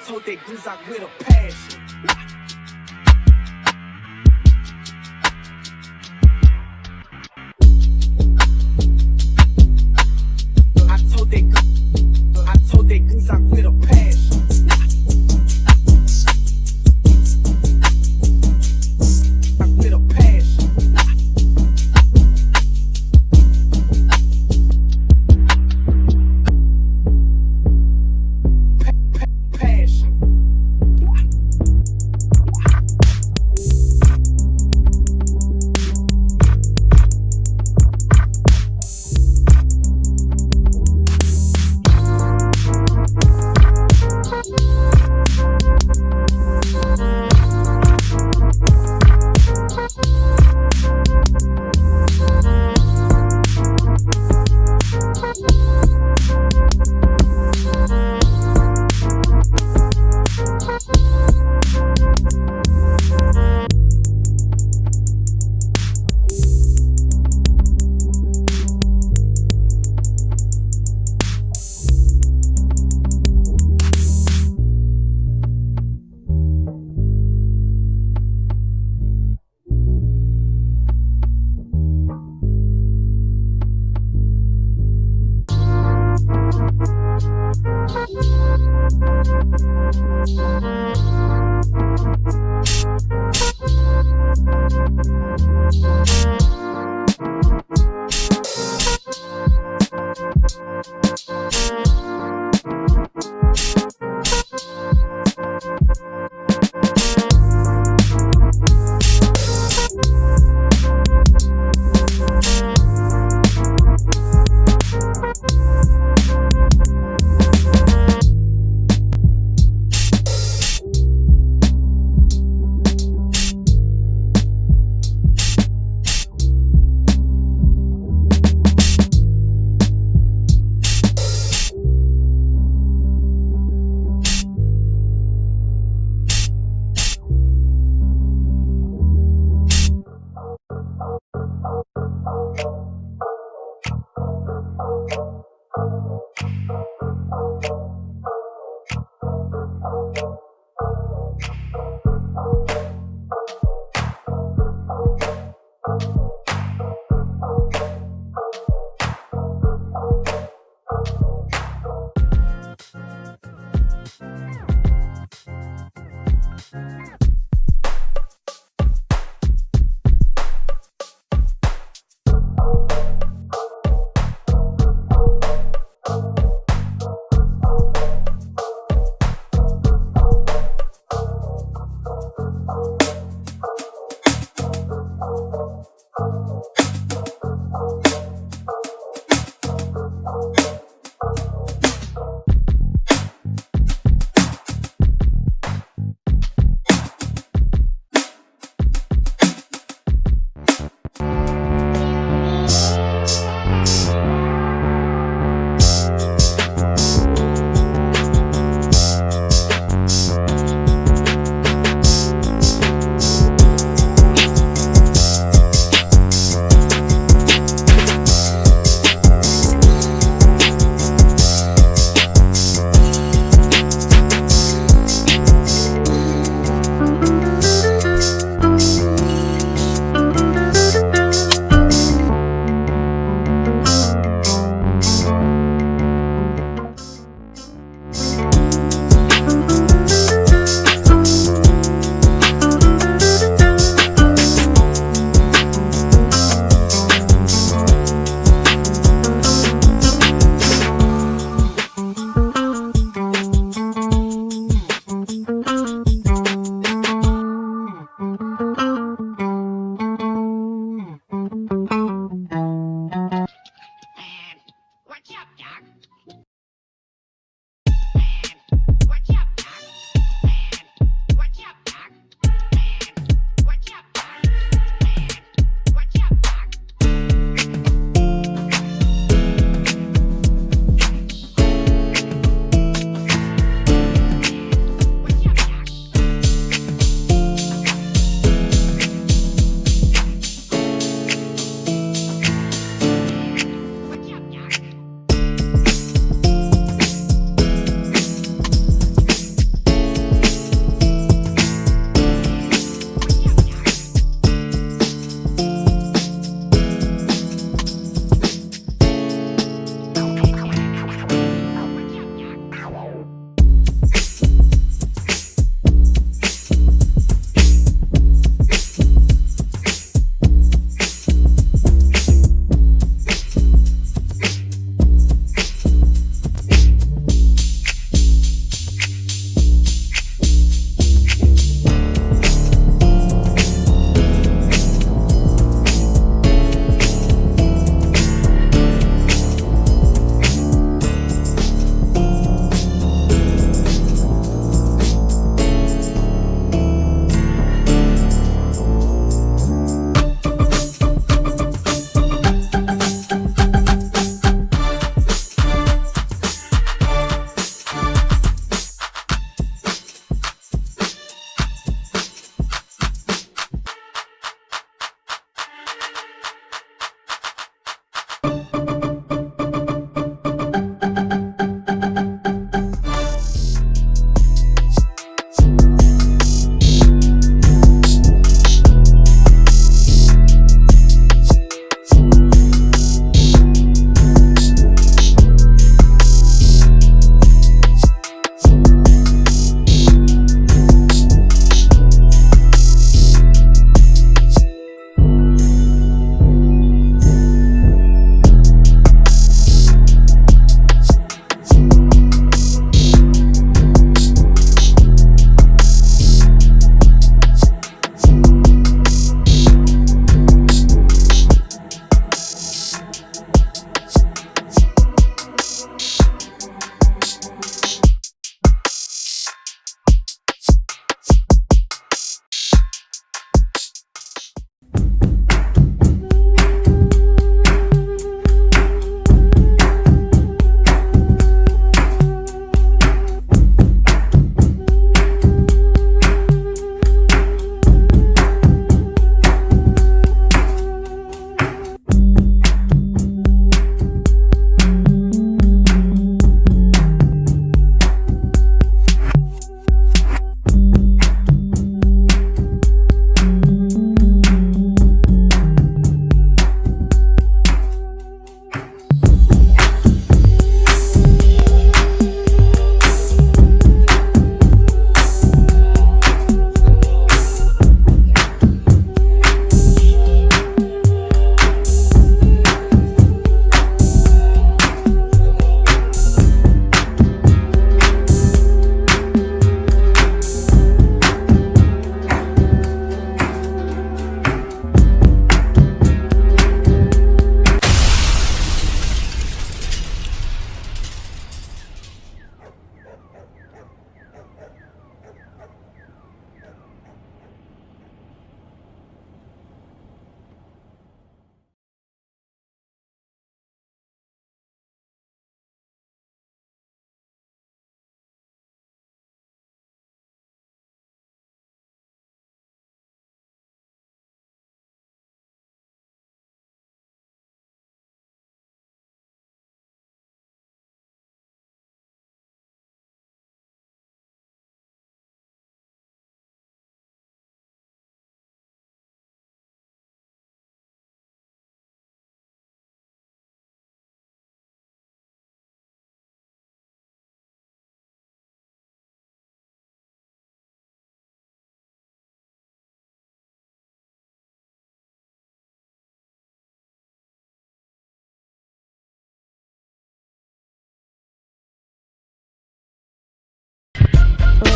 told that goose out with a passion. I told that goose out with a passion. With a passion. Passion.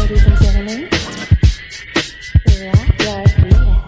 ladies and gentlemen. Therapyard Relax.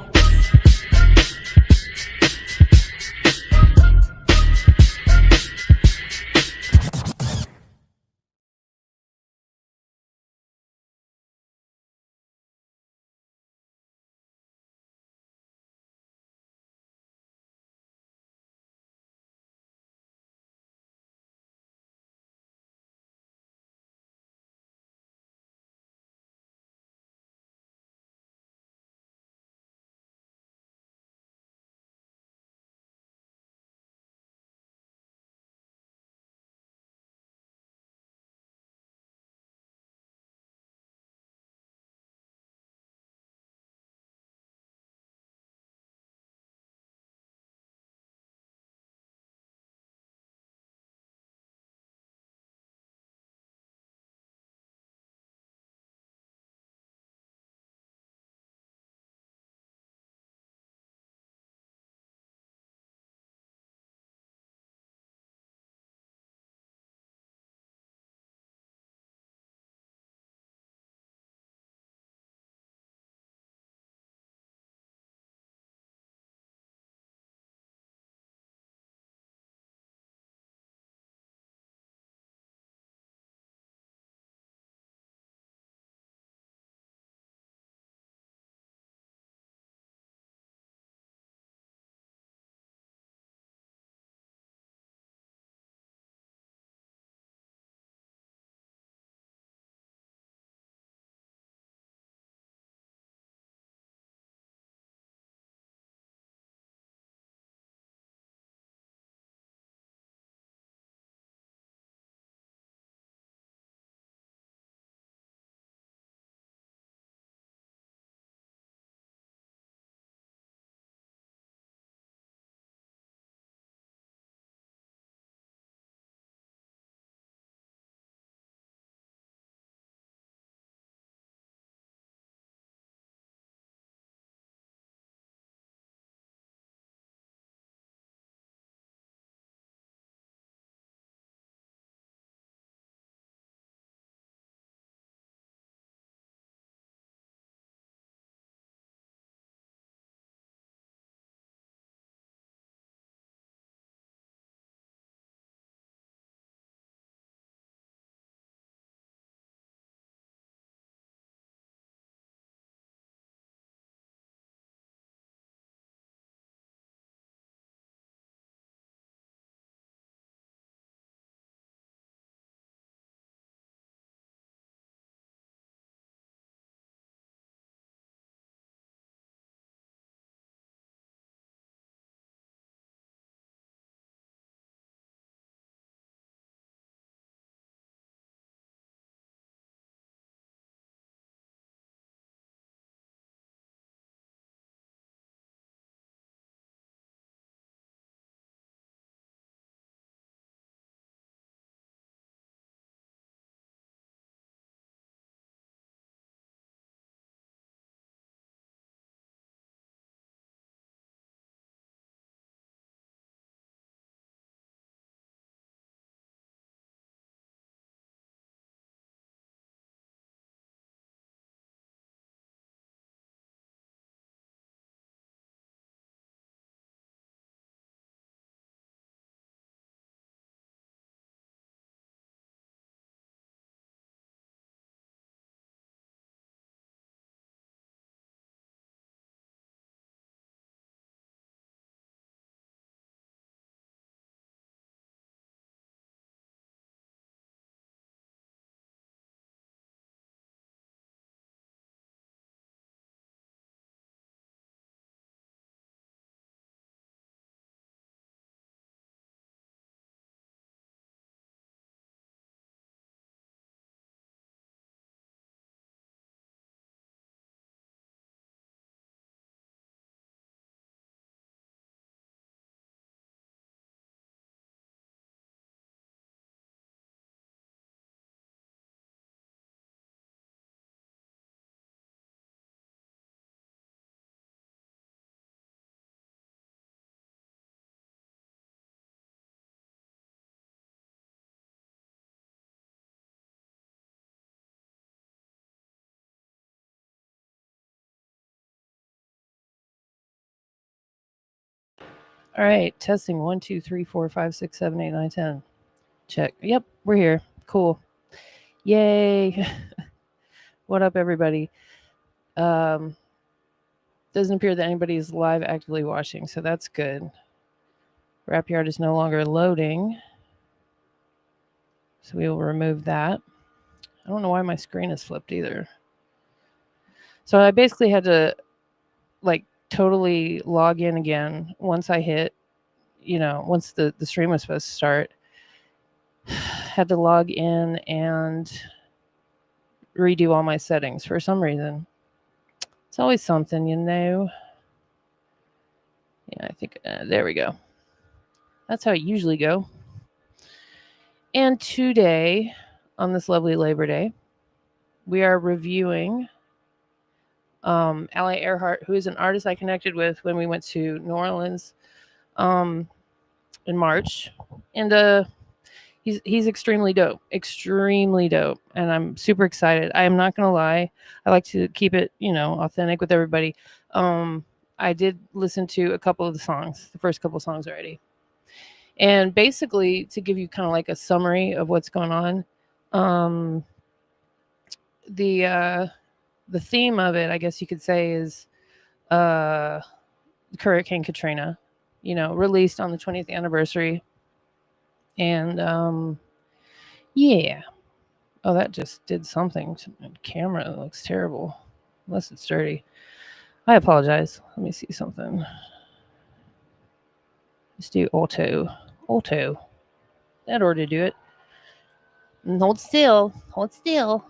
All right, testing 1, 2, 3, 4, 5, 6, 7, 8, 9, 10. Check. Yep, we're here. Cool. Yay. What up, everybody? Doesn't appear that anybody is live actively watching, so that's good. Therapyard is no longer loading, so we will remove that. I don't know why my screen is flipped either. So I basically had to totally log in again once I hit, once the stream was supposed to start. Had to log in and redo all my settings for some reason. It's always something, Yeah, I think, there we go. That's how it usually go. And today, on this lovely Labor Day, we are reviewing Allay Earhart, who is an artist I connected with when we went to New Orleans in March. And he's extremely dope, and I'm super excited. I am not gonna lie, I like to keep it authentic with everybody. I did listen to a couple of the first couple of songs already, and basically to give you kind of like a summary of what's going on, the theme of it, I guess you could say, is Hurricane Katrina, released on the 20th anniversary. And yeah. Oh, that just did something to my camera. It looks terrible. Unless it's dirty. I apologize. Let me see something. Let's do auto. Auto. That ought to do it. And hold still. Hold still.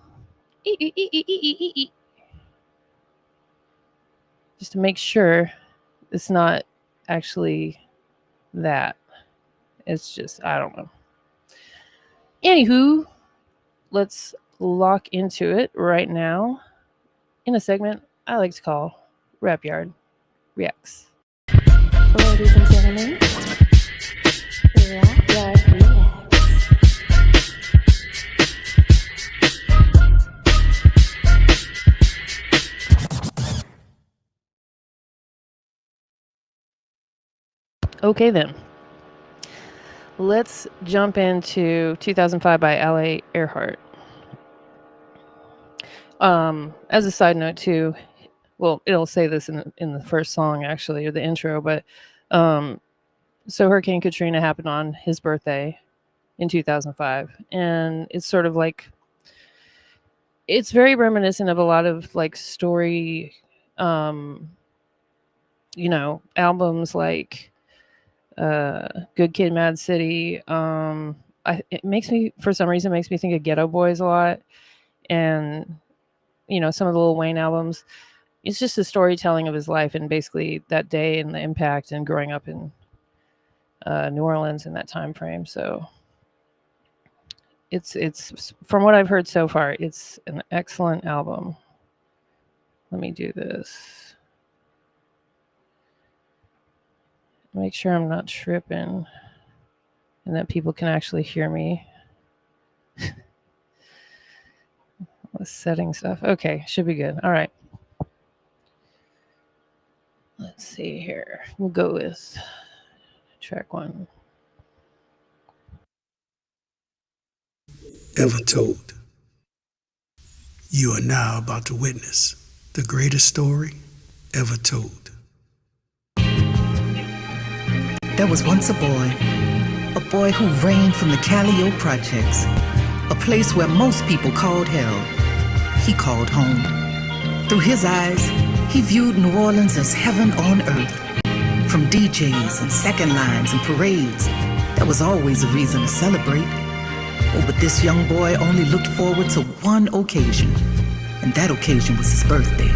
Just to make sure it's not actually that. It's just, I don't know. Anywho, let's lock into it right now in a segment I like to call Rapyard Reacts. Ladies and gentlemen, Rapyard Reacts. Okay then. Let's jump into 2005 by Allay Earhart. As a side note too, well, it'll say this in the first song actually, or the intro, but so Hurricane Katrina happened on his birthday in 2005, and it's sort of like, it's very reminiscent of a lot of like story, albums like Good Kid, Mad City. It makes me, for some reason, makes me think of Ghetto Boys a lot, and some of the Lil Wayne albums. It's just a storytelling of his life and basically that day and the impact and growing up in New Orleans in that time frame. So it's from what I've heard so far, it's an excellent album. Let me do this. Make sure I'm not tripping and that people can actually hear me. The setting stuff. Okay, should be good. All right. Let's see here. We'll go with track 1. Ever told. You are now about to witness the greatest story ever told. There was once a boy who reigned from the Callio Projects, a place where most people called hell. He called home. Through his eyes, he viewed New Orleans as heaven on earth. From DJs and second lines and parades, there was always a reason to celebrate. Oh, but this young boy only looked forward to one occasion, and that occasion was his birthday,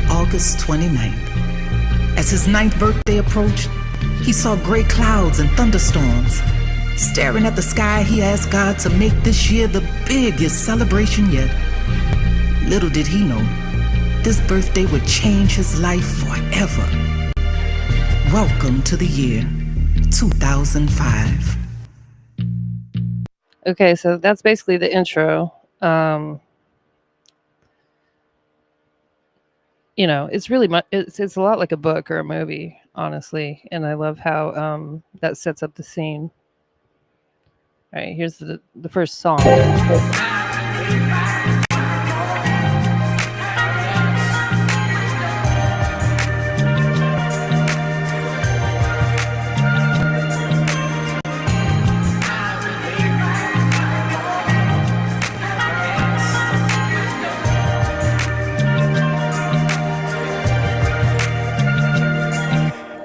August 29th. As his 9th birthday approached, he saw gray clouds and thunderstorms. Staring at the sky, he asked God to make this year the biggest celebration yet. Little did he know, this birthday would change his life forever. Welcome to the year 2005. Okay, so that's basically the intro. It's really much. It's a lot like a book or a movie. honestly, and I love how that sets up the scene. All right, here's the first song.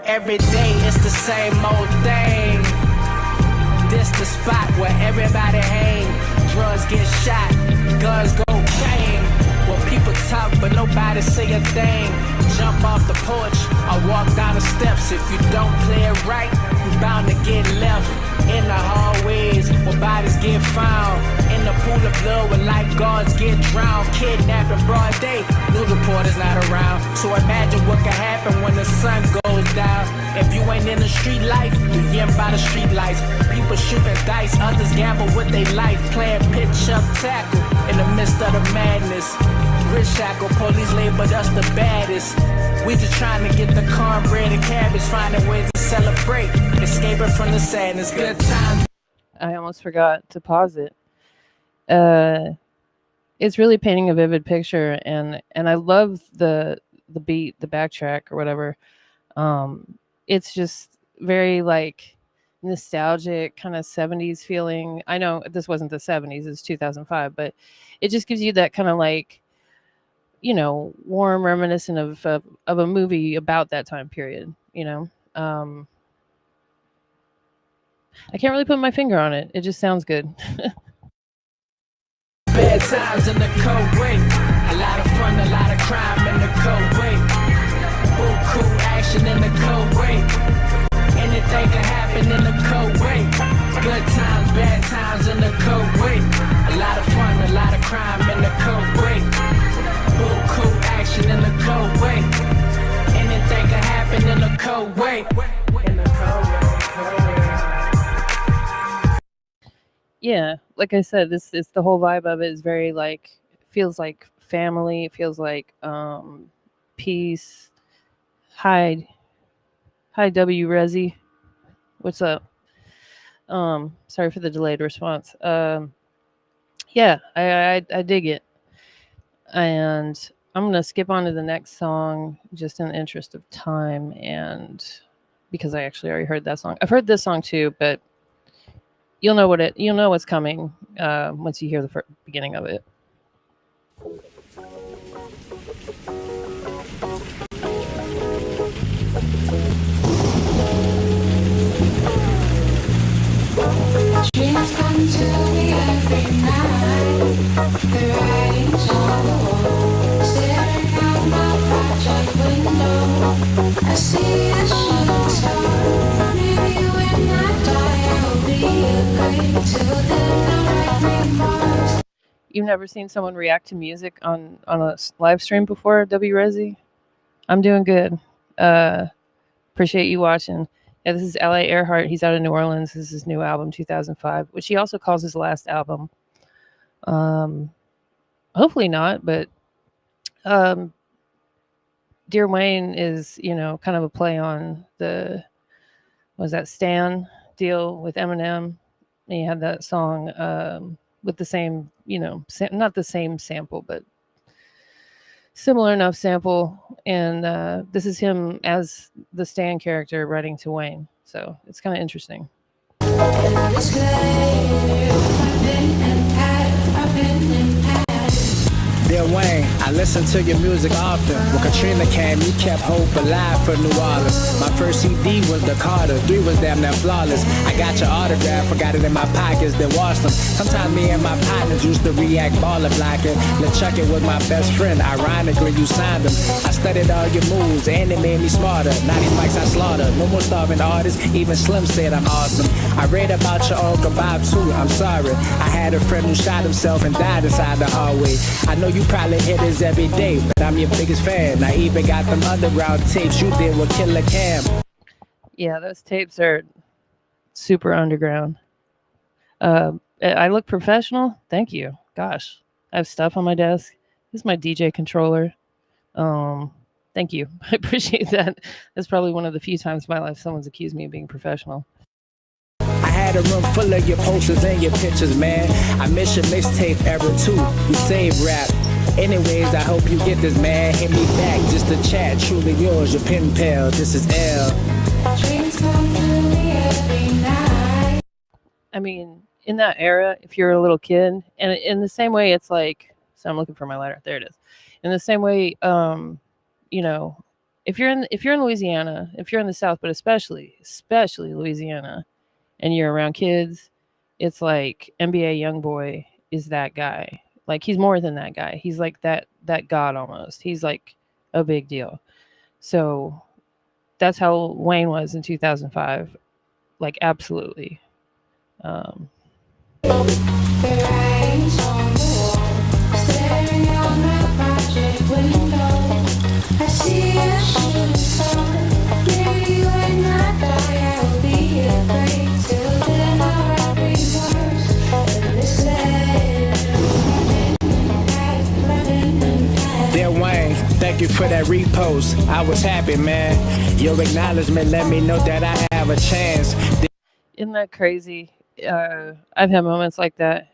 Every day it's the same old thing. This the spot where everybody hang. Drugs get shot, guns go bang. Where people talk but nobody say a thing. Jump off the porch or walk down the steps. If you don't play it right, you bound to get left. In the hallways where bodies get found. In the pool of blood where lifeguards get drowned. Kidnapping broad day, news reporters not around. So imagine what could happen when the sun goes down. If you ain't in the street life, you in by the street lights. People shooting dice, others gamble with their life. Playing pitch up tackle in the midst of the madness. Rich shackle, police labeled us the baddest. We just trying to get the cornbread and cabbage, finding ways to celebrate, escaping from the sadness. Good times. I almost forgot to pause it. It's really painting a vivid picture, and I love the beat, the backtrack or whatever. It's just very like nostalgic, kind of 70s feeling. I know this wasn't the 70s, it's 2005, but it just gives you that kind of like, you know, warm reminiscent of a movie about that time period, you know. I can't really put my finger on it. It just sounds good. Bad times in the cold way. A lot of fun, a lot of crime in the cold way. Cool action in the cold way. Anything can happen in the cold way. Good times, bad times in the cold way. A lot of fun, a lot of crime in the cold way. Cool action in the cold way. Anything can happen in the cold way. In the cold way. Yeah, like I said, this is the whole vibe of it is very like, feels like family. It feels like peace. Hi W Resi, what's up? Sorry for the delayed response. Yeah, I dig it, and I'm gonna skip on to the next song just in the interest of time, and because I actually already heard that song. I've heard this song too, but you'll know what's coming once you hear the beginning of it. Dreams come to me every night. The writing's on the wall. Staring out my project window, I see a shooting star. Maybe when I die, I'll be a great. Till then, I'll write remorse. You've never seen someone react to music on a live stream before, W Resi? I'm doing good. Appreciate you watching. Yeah, this is Allay Earhart. He's out of New Orleans. This is his new album, 2005, which he also calls his last album. Hopefully not, but Dear Wayne is, you know, kind of a play on the, was that Stan deal with Eminem? And he had that song with the same, you know, not the same sample, but similar enough sample. And this is him as the Stan character writing to Wayne. So it's kind of interesting. Dear Wayne, I listen to your music often. When Katrina came, you kept hope alive for New Orleans. My first CD was the Carter, 3 was damn near flawless. I got your autograph, forgot it in my pockets, then washed them. Sometimes me and my partners used to react baller blocking. LeChuck was my best friend, ironically you signed him. I studied all your moves, and it made me smarter. Now these mics I slaughter, no more starving artists, even Slim said I'm awesome. I read about your Uncle Bob too, I'm sorry. I had a friend who shot himself and died inside the hallway. I know you probably hit this every day, but I'm your biggest fan. I even got them underground tapes you did with Killer Cam. Yeah, those tapes are super underground. I look professional. Thank you. Gosh, I have stuff on my desk. This is my DJ controller. Thank you. I appreciate that. That's probably one of the few times in my life someone's accused me of being professional. I had a room full of your posters and your pictures, man. I miss your mixtape era too. You save rap. Anyways, I hope you get this, man. Hit me back just to chat. Truly yours, your pen pal. This is L. Dreams come to me every night. I mean, in that era, if you're a little kid, and in the same way, it's like, so I'm looking for my letter. There it is. In the same way, you know, if you're in Louisiana, if you're in the South, but especially Louisiana, and you're around kids, it's like NBA YoungBoy is that guy. Like he's more than that guy. He's like that god almost. He's like a big deal. So that's how Wayne was in 2005. Like absolutely. The writing's on the wall, staring out my project window. I see a shooting star. Maybe when I die, I will be afraid. Till then, I'll write every verse and listen. Dear Wayne, thank you for that repost. I was happy, man. Your acknowledgement let me know that I have a chance. Isn't that crazy? I've had moments like that.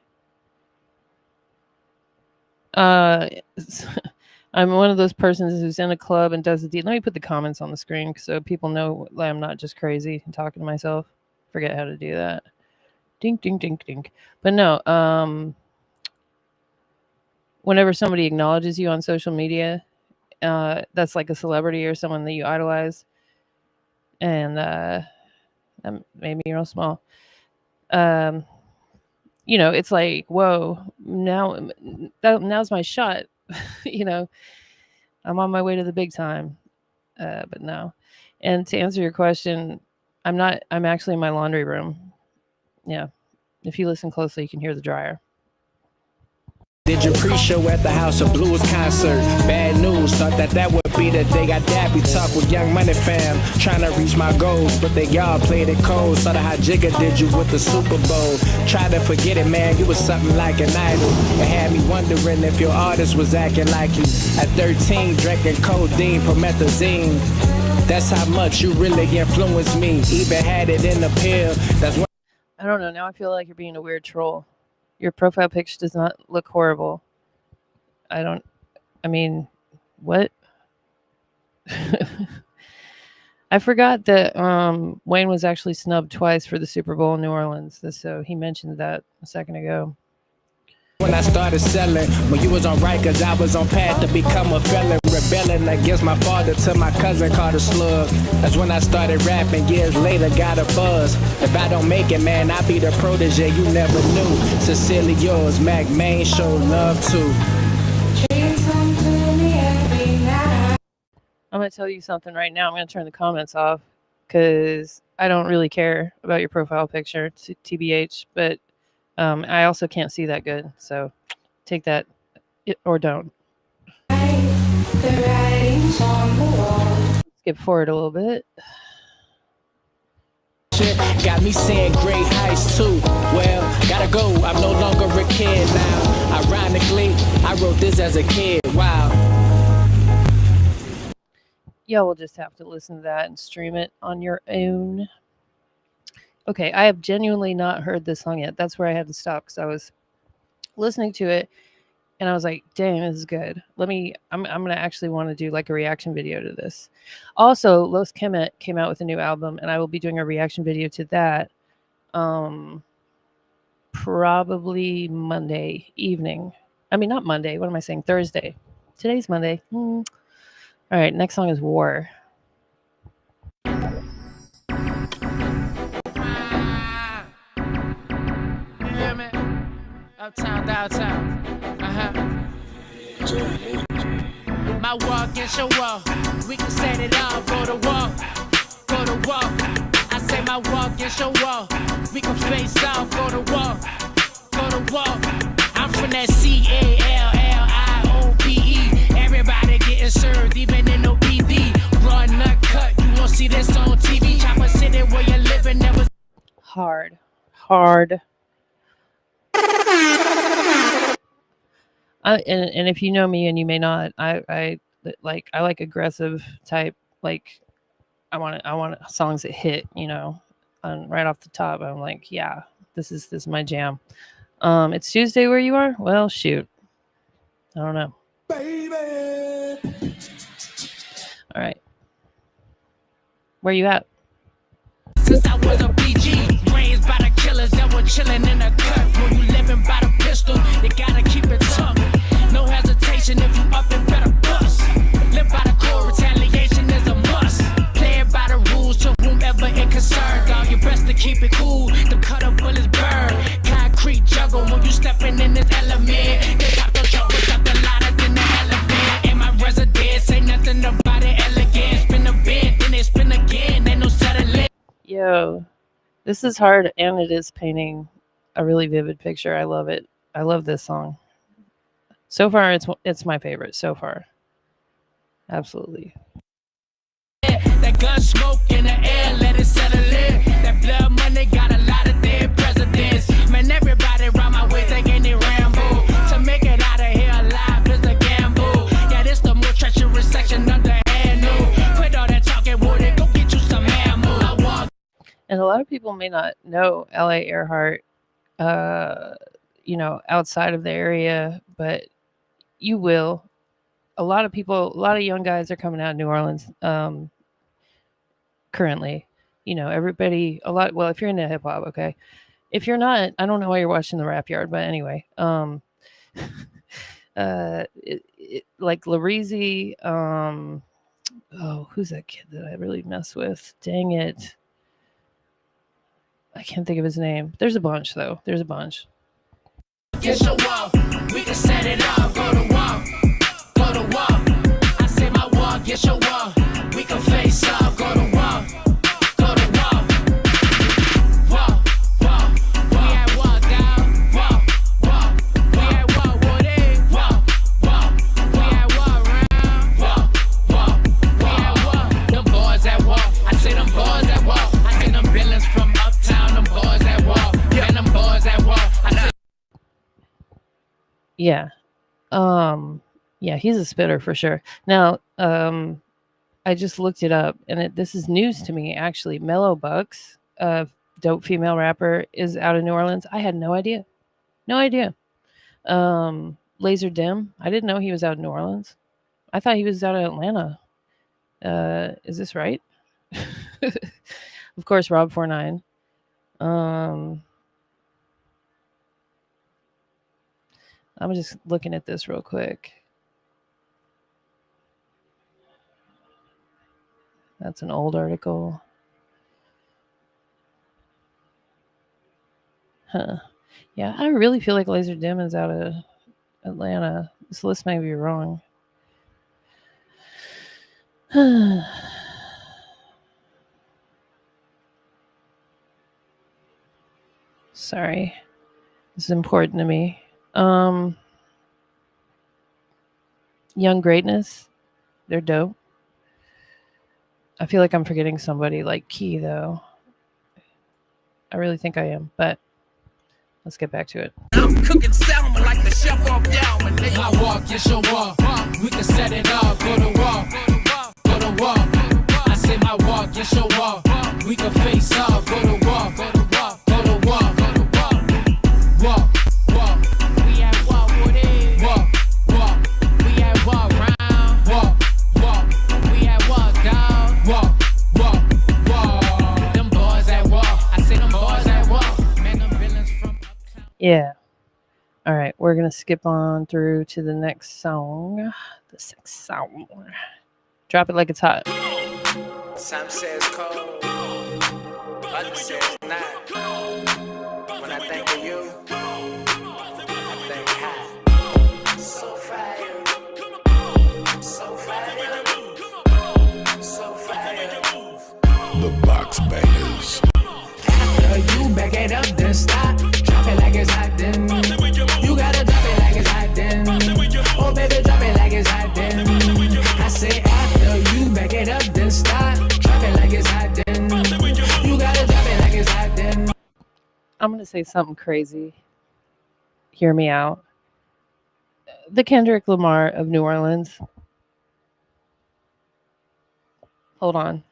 I'm one of those persons who's in a club and does the deed. Let me put the comments on the screen so people know that I'm not just crazy and talking to myself. Forget how to do that. Dink, dink, dink, dink. But no, whenever somebody acknowledges you on social media, that's like a celebrity or someone that you idolize, and maybe you're real small. You know, it's like, whoa, now's my shot. You know, I'm on my way to the big time. But no. And to answer your question, I'm actually in my laundry room. Yeah. If you listen closely, you can hear the dryer. Did your pre-show at the House of Blues concert? Bad news, thought that would be the day I dappy talk with Young Money fam. Trying to reach my goals, but they all played it cold. Saw how Jigga did you with the Super Bowl. Try to forget it, man, you was something like an idol. It had me wondering if your artist was acting like you. At 13, drinking codeine, promethazine. That's how much you really influenced me. Even had it in the pill. That's what I don't know. Now I feel like you're being a weird troll. Your profile picture does not look horrible. I mean, what? I forgot that Wayne was actually snubbed twice for the Super Bowl in New Orleans. So he mentioned that a second ago. when I started selling, when you was on Rikers, I was on path to become a felon, rebelling against my father till my cousin caught a slug. That's when I started rapping, years later got a buzz. If I don't make it, man, I be the protege you never knew. Sincerely yours, Mac Main, show love too. I'm going to tell you something right now. I'm going to turn the comments off because I don't really care about your profile picture, TBH, but I also can't see that good. So take that or don't. Skip forward a little bit. Got me saying great heights too. Well, gotta go, I'm no longer a kid now. Ironically, I wrote this as a kid. Wow. Y'all will just have to listen to that and stream it on your own. Okay, I have genuinely not heard this song yet. That's where I had to stop because I was listening to it and I was like, "Damn, this is good." I'm gonna actually want to do like a reaction video to this. Also, Los Kemet came out with a new album, and I will be doing a reaction video to that. Probably Monday evening. I mean, not Monday. What am I saying? Thursday. Today's Monday. All right, next song is War. Uptown, downtown. My wall against your wall. We can set it all. Go to war. Go to war. I say my wall against your wall. We can face off. Go to war. Go to war. I'm from that CALLIOPE. Everybody getting served, even in no BD. Raw nut cut. You won't see this on TV. Chopper City where you living never. Hard. And if you know me, and you may not, I Like I like aggressive type. Like I want songs that hit. And right off the top, I'm like, yeah, this is my jam. It's Tuesday where you are. Well, shoot, I don't know. All right, where you at? Since I was a PG, raised by the killers that were chilling in the cut. When you living by the pistol, you gotta keep it tough. No hesitation if you up and better bust. Live by the core, retaliation is a must. Play it by the rules to whomever it concerned. Dog, your best to keep it cool. The cutter bullets burn. Concrete juggle when you stepping in this element. They pop the truck without the ladder than the elephant. In my residence, ain't nothing about it elegant. Spin a bit, then they spin again. Ain't no settling. Yo, this is hard, and it is painting a really vivid picture. I love it. I love this song. So far, it's my favorite so far. Absolutely. That gun smoke in the air, let it settle in. That blood money got a lot of dead presidents. Man, everybody around my way thinking they Rambo. To make it out of here alive is a gamble. Yeah, this the more treacherous section of the handle. Quit all that talking, would it? Go get you some ammo. I walk. And a lot of people may not know Allay Earhart, outside of the area, but you will. A lot of young guys are coming out of New Orleans currently. Everybody, well, if you're into hip hop, okay. If you're not, I don't know why you're watching the Rap Yard, but anyway, like Lareezy, who's that kid that I really mess with? Dang it. I can't think of his name. There's a bunch, though. There's a bunch. Get your wall, we can set it up. Go to wall, go to wall. I say my wall, get your wall, we can face up. Go to wall, go to wall. Wall, wall, we at wall, down. Wall, wall, we at wall, what is? Wall, wall, we at wall, round. Wall, wall, we at wall. Them boys at wall, I say them boys at wall. I say them villains from uptown, them boys at wall. And them boys at wall, I say. Yeah. Yeah, he's a spitter for sure. Now, I just looked it up, and this is news to me, actually. Mellow Bucks, a dope female rapper, is out of New Orleans. I had no idea. No idea. Laser Dim, I didn't know he was out of New Orleans. I thought he was out of Atlanta. Is this right? Of course, Rob 49. I'm just looking at this real quick. That's an old article. Huh. Yeah, I really feel like Laser Dim is out of Atlanta. This list may be wrong. Sorry. This is important to me. Young Greatness, they're dope. I feel like I'm forgetting somebody like Key, though. I really think I am, but let's get back to it. I'm cooking salmon like the chef off down. When they I walk, get your wall. We can set it up, go to wall, go to wall. I say my walk, get your wall. We can face up, go to wall, go to wall, go to wall, go to wall. Walk, walk. We at wall, what is? Walk, walk. We at wall, round. Walk, walk. We at wall, down. Walk, walk, walk. Them boys at wall. I say them boys at wall. Man, them villains from uptown. Yeah. All right, we're going to skip on through to the next song. The sex song. Drop it like it's hot. Some say it's cold, others say it's not. When I think of you, I think hot. So fire, so fire, so fire. The Box Bangers. After you back it up, then stop. Drop it like it's hot, then. You gotta drop it like it's hot, then. Oh, baby, drop it like it's hot, then. I say after you back it up, then stop. Drop it like it's hot, then. You gotta drop it like it's hot, then. I'm going to say something crazy. Hear me out. The Kendrick Lamar of New Orleans. Hold on.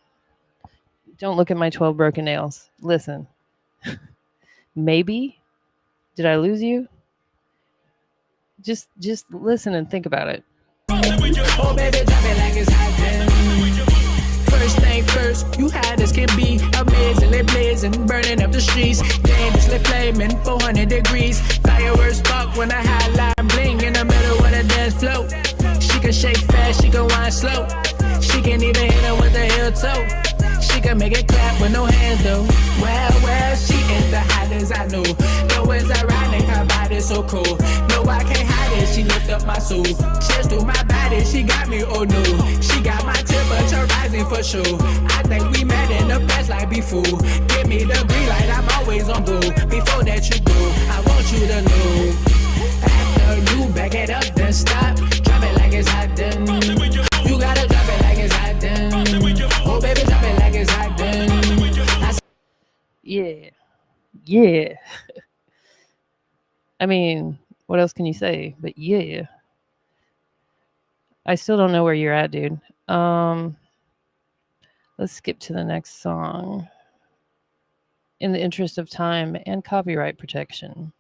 Don't look at my 12 broken nails. Listen. Maybe? Did I lose you? Just listen and think about it. Oh, baby, drop it like it's hot then. First thing first, you hot as can be. Amazingly blazing, burning up the streets. Dangerously flaming, 400 degrees. Fireworks spark when a highline bling in the middle of the dance floor. She can shake fast, she can wind slow. She can even hit her with a heel toe. She can make it clap with no hands though. Well, she is the hottest I know. Though it's ironic, her body's so cool. No, I can't hide it, she lift up my soul. Chest through my body, she got me, oh no. She got my temperature rising for sure. I think we met in the past like before. Give me the green light, I'm always on go. Before that you go, I want you to know. After you back it up, then stop. Drop it like it's hot then. You gotta drop it like it's hot then. Oh baby, drop it like it's hot then. Yeah. I mean, what else can you say? But yeah. I still don't know where you're at, dude. Let's skip to the next song. In the interest of time and copyright protection.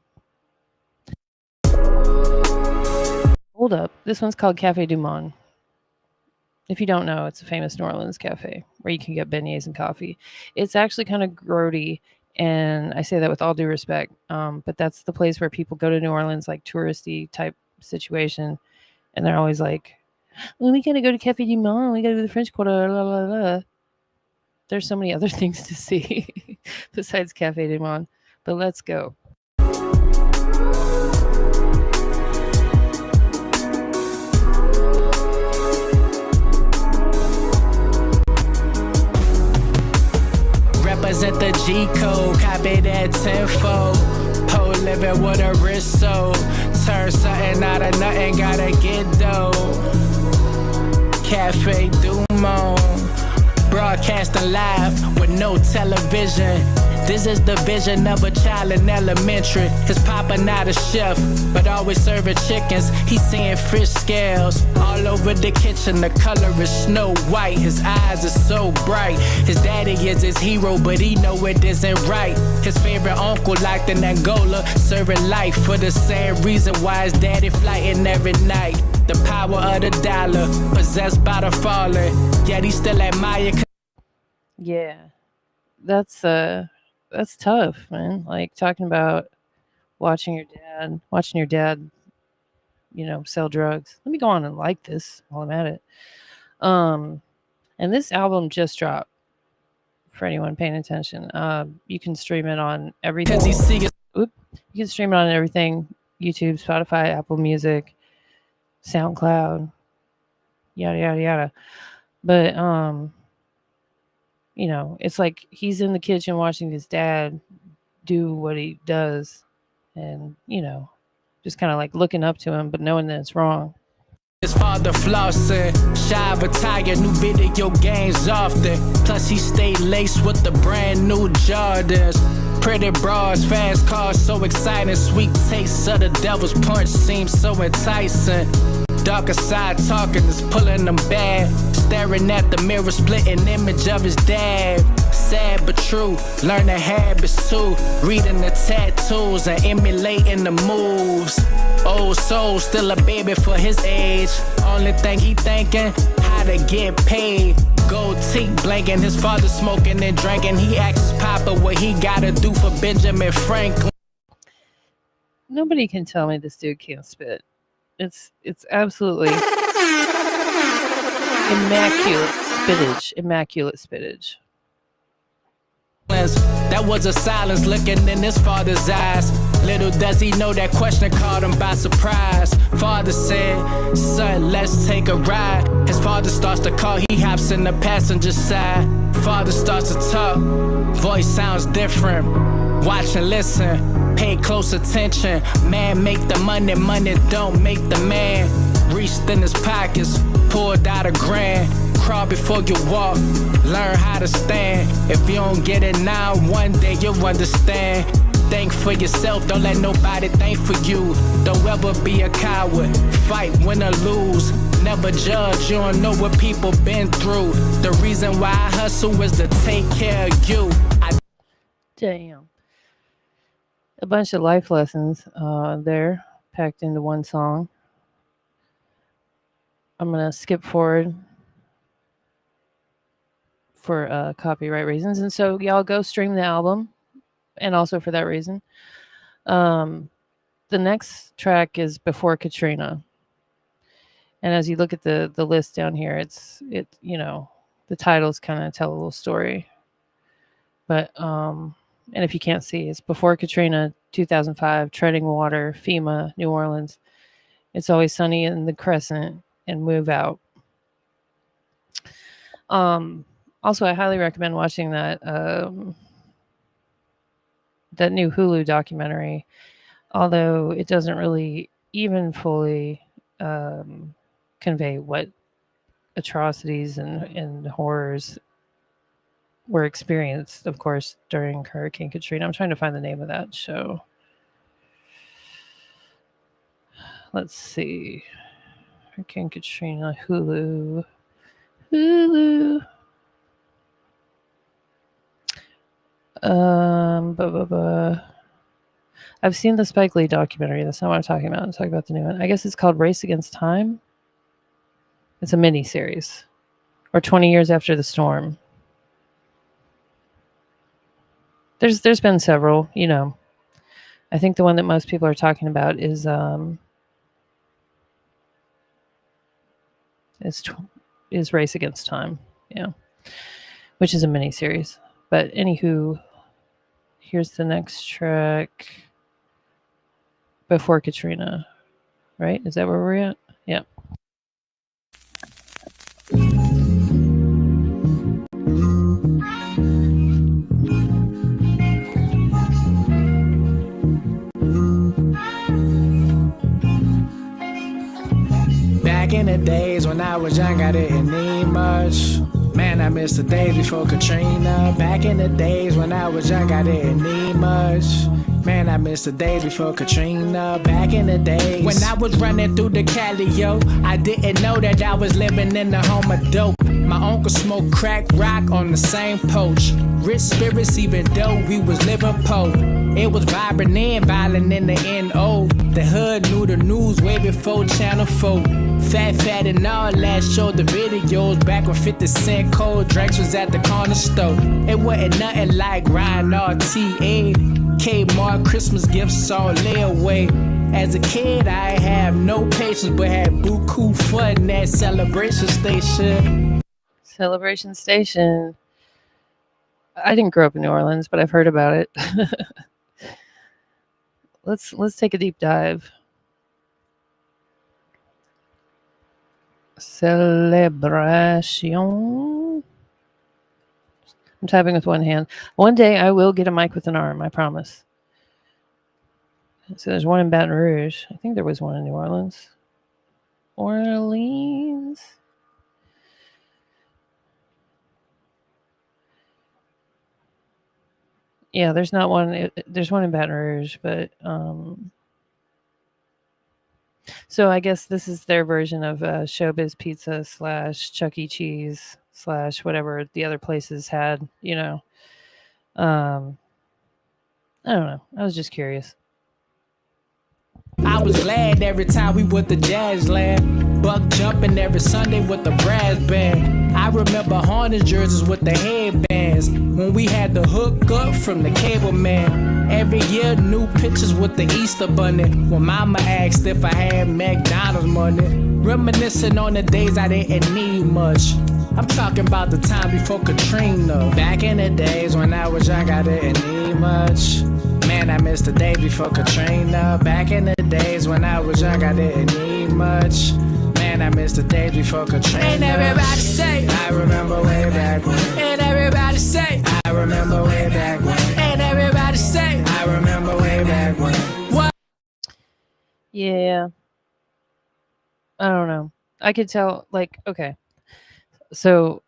Hold up. This one's called Café du Monde. If you don't know, it's a famous New Orleans cafe where you can get beignets and coffee. It's actually kind of grody, and I say that with all due respect. But that's the place where people go to New Orleans, like touristy type situation, and they're always like, "Well, we gotta go to Café du Monde. We gotta go to the French Quarter." La la la. There's so many other things to see besides Café du Monde. But let's go. Represent the G code, copy that tenfold. Whole living with a wrist so turn something out of nothing, gotta get dough. Cafe du Monde, broadcasting live with no television. This is the vision of a child in elementary. His papa not a chef, but always serving chickens. He's seeing fish scales all over the kitchen. The color is snow white. His eyes are so bright. His daddy is his hero, but he know it isn't right. His favorite uncle locked in Angola, serving life for the same reason why his daddy flighting every night. The power of the dollar, possessed by the fallen. Yet he still admire. Yeah, that's tough, man. Like talking about watching your dad, sell drugs. Let me go on and like this while I'm at it. And this album just dropped for anyone paying attention. You can stream it on everything. You can stream it on everything: YouTube, Spotify, Apple Music, SoundCloud, yada yada yada. But it's like he's in the kitchen watching his dad do what he does and, just kind of like looking up to him, but knowing that it's wrong. His father flossing, shy of a tiger, new video games often. Plus he stayed laced with the brand new Jordans. Pretty bras, fast cars, so exciting. Sweet taste of the devil's punch seems so enticing. Darker side talking is pulling them bad. Staring at the mirror, splitting image of his dad. Sad but true, learning habits too. Reading the tattoos and emulating the moves. Old soul, still a baby for his age. Only thing he thinking, how to get paid. Gold teeth blinking, his father smoking and drinking. He asks his papa what he gotta do for Benjamin Franklin. Nobody can tell me this dude can't spit. It's absolutely immaculate spittage. That was a silence looking in his father's eyes. Little does he know that question caught him by surprise. Father said, son, let's take a ride. His father starts to call, he hops in the passenger side. Father starts to talk, voice sounds different. Watch and listen, pay close attention. Man make the money, money don't make the man. Reached in his pockets, pulled out $1,000. Crawl before you walk, learn how to stand. If you don't get it now, one day you'll understand. Think for yourself, don't let nobody think for you. Don't ever be a coward, fight, win or lose. Never judge, you don't know what people been through. The reason why I hustle is to take care of you. Damn. A bunch of life lessons there packed into one song. I'm going to skip forward for copyright reasons. And so y'all go stream the album. And also for that reason. The next track is Before Katrina. And as you look at the list down here, the titles kind of tell a little story. But and if you can't see, it's Before Katrina, 2005, Treading Water, FEMA, New Orleans. It's Always Sunny in the Crescent, and Move Out. Also, I highly recommend watching that new Hulu documentary, although it doesn't really even fully convey what atrocities and horrors were experienced, of course, during Hurricane Katrina. I'm trying to find the name of that show. Let's see. Hurricane Katrina, Hulu. I've seen the Spike Lee documentary. That's not what I'm talking about. I'm talking about the new one. I guess it's called Race Against Time. It's a mini series, or 20 Years After the Storm. There's been several. I think the one that most people are talking about is Race Against Time. Yeah, which is a mini series. But anywho, here's the next track. Before Katrina, right? Is that where we're at? Yeah. Back in the days when I was young, I didn't need much. Man, I miss the days before Katrina. Back in the days when I was young, I didn't need much. Man, I miss the days before Katrina. Back in the days when I was running through the Cali, yo, I didn't know that I was living in the home of dope. My uncle smoked crack rock on the same porch. Rich spirits, even though we was living poor. It was vibrant and violent in the N.O. The hood knew the news way before Channel 4. Fat and all that showed the videos back when 50 Cent cold drinks was at the corner store. It wasn't nothing like Ryan RTA. Kmart Christmas gifts all lay away. As a kid, I have no patience, but had buku fun at Celebration Station. Celebration Station. I didn't grow up in New Orleans, but I've heard about it. Let's take a deep dive. Celebration. I'm typing with one hand. One day I will get a mic with an arm, I promise. So there's one in Baton Rouge. I think there was one in New Orleans. Orleans. Yeah, there's not one. There's one in Baton Rouge, but so I guess this is their version of Showbiz Pizza / Chuck E. Cheese / whatever the other places had. I don't know. I was just curious. I was glad every time we went to Jazz Land. Buck jumping every Sunday with the brass band. I remember Hornets jerseys with the headbands. When we had the hook up from the cable man. Every year new pictures with the Easter bunny. When mama asked if I had McDonald's money. Reminiscing on the days I didn't need much. I'm talking about the time before Katrina. Back in the days when I was young, I didn't need much. Man, I miss the days before Katrina. Back in the days when I was young, I didn't need much. Man, I miss the days before Katrina. And everybody say, I remember way back when. And everybody say, I remember way back when. And everybody say, I remember way back when. What? Yeah. I don't know. I could tell, okay. So,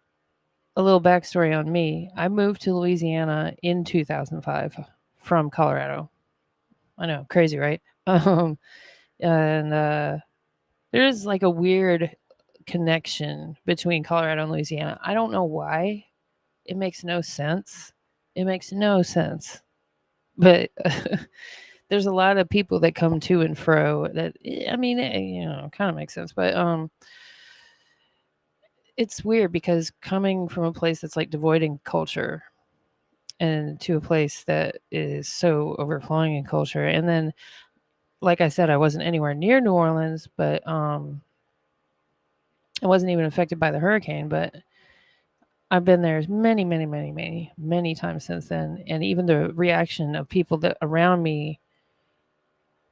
a little backstory on me. I moved to Louisiana in 2005 from Colorado. I know, crazy, right? And there is like a weird connection between Colorado and Louisiana. I don't know why. It makes no sense. It makes no sense. But there's a lot of people that come to and fro that, I mean, kind of makes sense. But it's weird because coming from a place that's like devoid in culture and to a place that is so overflowing in culture. And then, like I said, I wasn't anywhere near New Orleans, but I wasn't even affected by the hurricane, but I've been there many, many, many, many, many times since then. And even the reaction of people that around me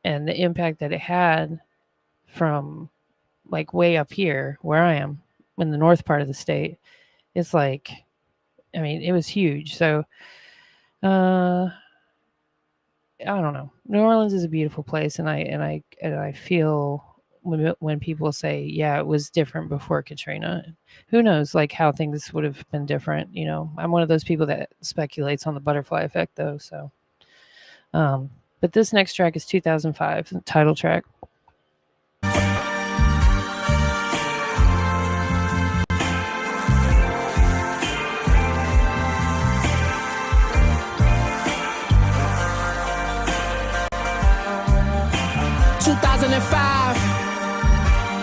and the impact that it had from like way up here where I am in the north part of the state, it's like, I mean, it was huge. So, I don't know. New Orleans is a beautiful place. And I feel when people say, yeah, it was different before Katrina, who knows like how things would have been different. I'm one of those people that speculates on the butterfly effect though. So, but this next track is 2005, the title track.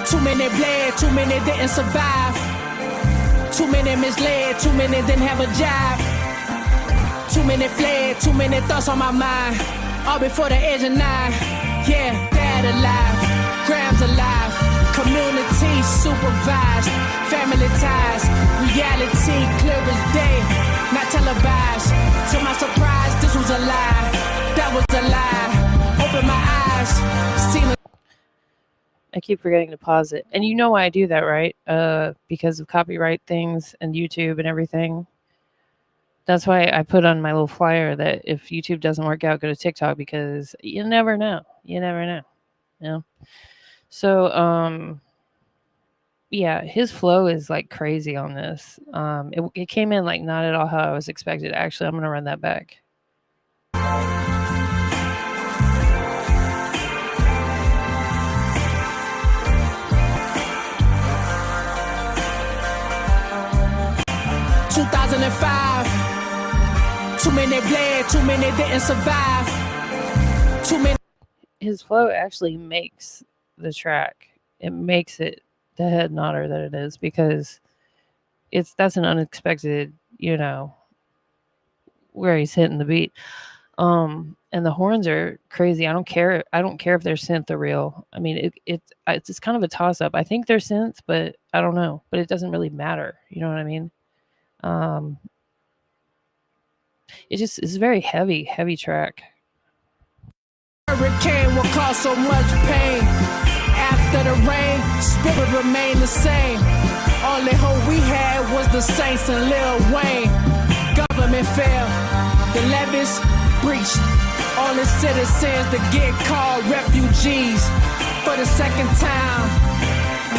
Too many bled, too many didn't survive. Too many misled, too many didn't have a job. Too many fled, too many thoughts on my mind. All before the age of 9. Yeah, dad alive, grams alive. Community supervised, family ties. Reality clear as day, not televised. To my surprise, this was a lie. That was a lie. Open my eyes, seen a I keep forgetting to pause it. And you know why I do that, right? Because of copyright things and YouTube and everything. That's why I put on my little flyer that if YouTube doesn't work out, go to TikTok, because you never know. You never know. So, yeah, his flow is like crazy on this. It came in like not at all how I was expected. Actually, I'm going to run that back. 2005. Too many bled, too many didn't survive. Too many. His flow actually makes the track. It makes it the head nodder that it is, because that's an unexpected, where he's hitting the beat. And the horns are crazy. I don't care if they're synth or real. I mean, it's kind of a toss up. I think they're synth, but I don't know. But it doesn't really matter. You know what I mean? It's a very heavy track. Hurricane will cause so much pain. After the rain, spirit remained the same. Only hope we had was the Saints and Lil Wayne. Government failed, the levees breached. Only citizens that get called refugees. For the second time,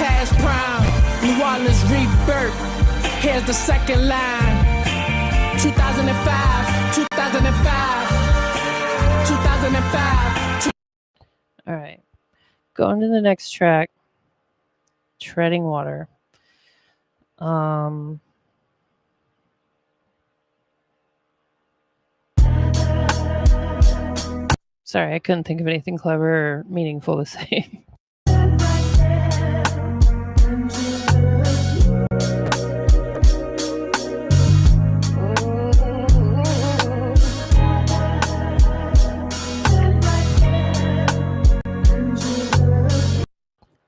past prime, New Orleans rebirth. Here's the second line. 2005, 2005, 2005. All right. Going to the next track, Treading Water. Sorry, I couldn't think of anything clever or meaningful to say.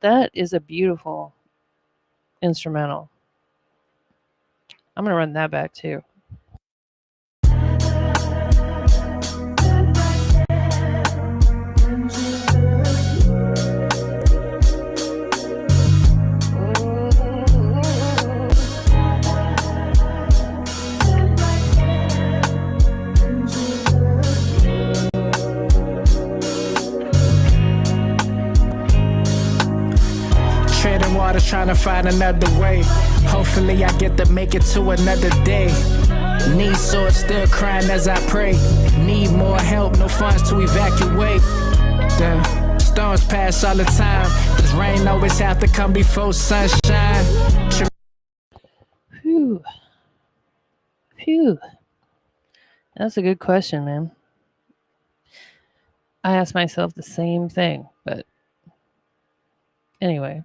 That is a beautiful instrumental. I'm going to run that back too. Trying to find another way. Hopefully I get to make it to another day. Need sword, still crying as I pray. Need more help, no funds to evacuate. storms pass all the time. Does rain always have to come before sunshine? Phew. Phew. That's a good question, man. I ask myself the same thing, but anyway.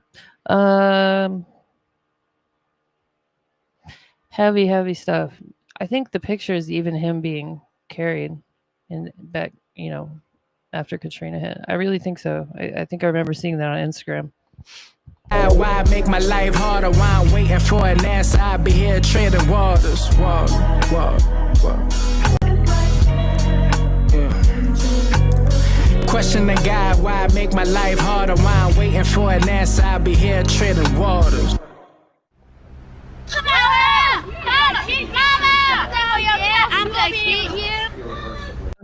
Heavy stuff. I think the picture is even him being carried in back, after Katrina hit. I really think so. I think I remember seeing that on Instagram. Why make my life harder while I'm waiting for an answer? I'll be here treading waters. Yeah. Questioning God, why make my life harder while I'm waiting for an answer? I'll be here treading waters.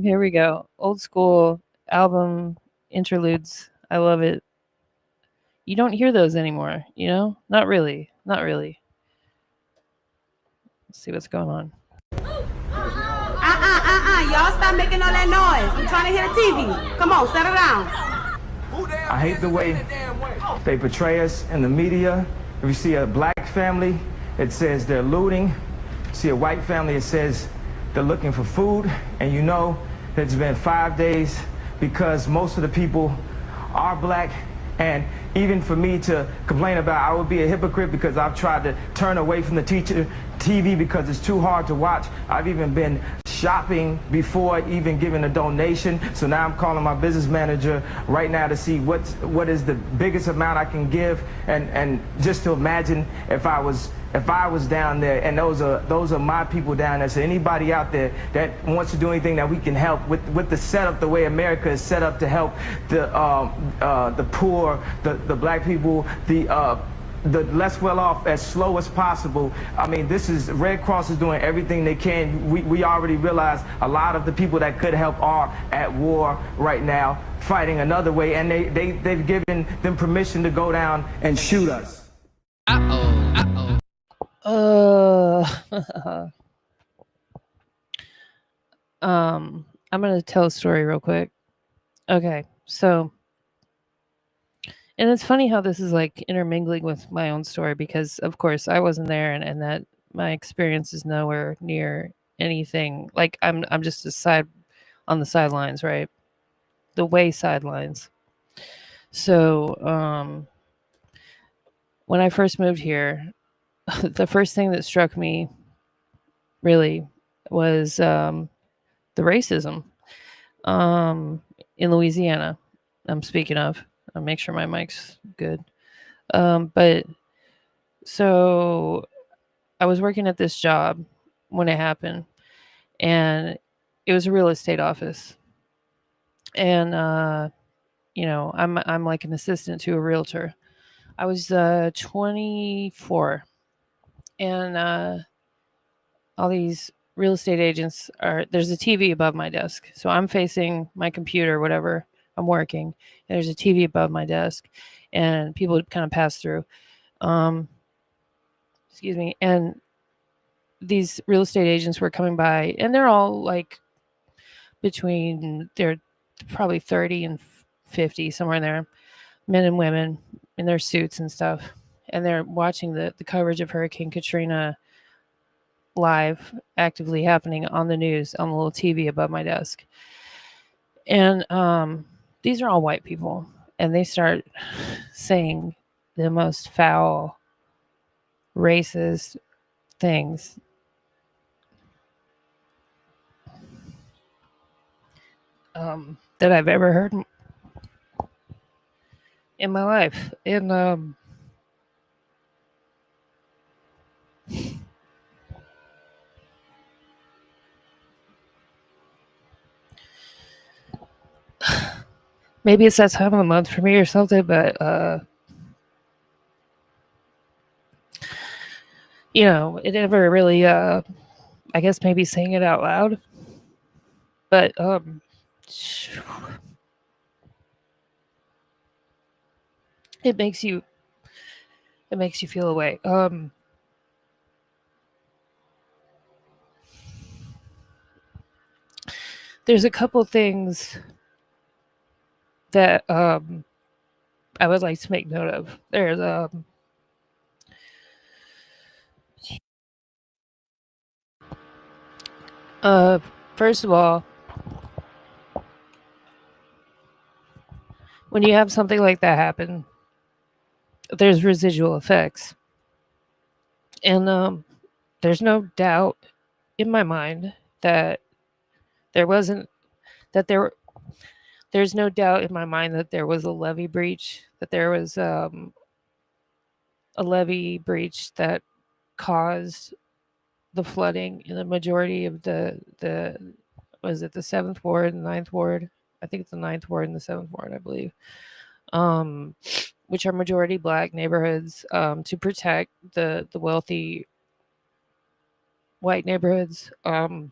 Here we go. Old school album interludes. I love it. You don't hear those anymore, Not really. Not really. Let's see what's going on. Y'all stop making all that noise. I'm trying to hear the TV. Come on, settle down. I hate the way they portray us in the media. If you see a black family, it says they're looting. See a white family, it says they're looking for food. And you know it's been 5 days because most of the people are black. And even for me to complain about, I would be a hypocrite because I've tried to turn away from the TV because it's too hard to watch. I've even been shopping before even giving a donation. So now I'm calling my business manager right now to see what is the biggest amount I can give, and just to imagine if I was down there, and those are my people down there. So anybody out there that wants to do anything that we can help with the setup, the way America is set up to help the poor, the black people, the less well off as slow as possible. I mean, Red Cross is doing everything they can. We already realize a lot of the people that could help are at war right now, fighting another way, and they've given them permission to go down and shoot us. I'm gonna tell a story real quick. Okay, so, and it's funny how this is like intermingling with my own story because, of course, I wasn't there, and that my experience is nowhere near anything. Like I'm just on the sidelines, right? The way sidelines. So, when I first moved here, the first thing that struck me really was the racism in Louisiana. I'm speaking of. I'll make sure my mic's good. But so I was working at this job when it happened, and it was a real estate office. And I'm like an assistant to a realtor. I was 24, and all these real estate agents there's a TV above my desk. So I'm facing my computer, whatever I'm working, and there's a TV above my desk, and people would kind of pass through. Excuse me. And these real estate agents were coming by, and they're all like they're probably 30 and 50, somewhere in there, men and women in their suits and stuff. And they're watching the coverage of Hurricane Katrina live, actively happening on the news on the little TV above my desk. And these are all white people, and they start saying the most foul, racist things. That I've ever heard in my life. And maybe it's that time of the month for me or something, but it never really I guess maybe saying it out loud, but it makes you feel away. There's a couple things that I would like to make note of. There's first of all, when you have something like that happen, there's residual effects. And there's no doubt in my mind that there wasn't that there's no doubt in my mind that there was a levee breach, that there was a levee breach that caused the flooding in the majority of the was it the 7th ward and 9th ward? I think it's the 9th ward and the 7th ward, I believe. Which are majority black neighborhoods, to protect the wealthy white neighborhoods. And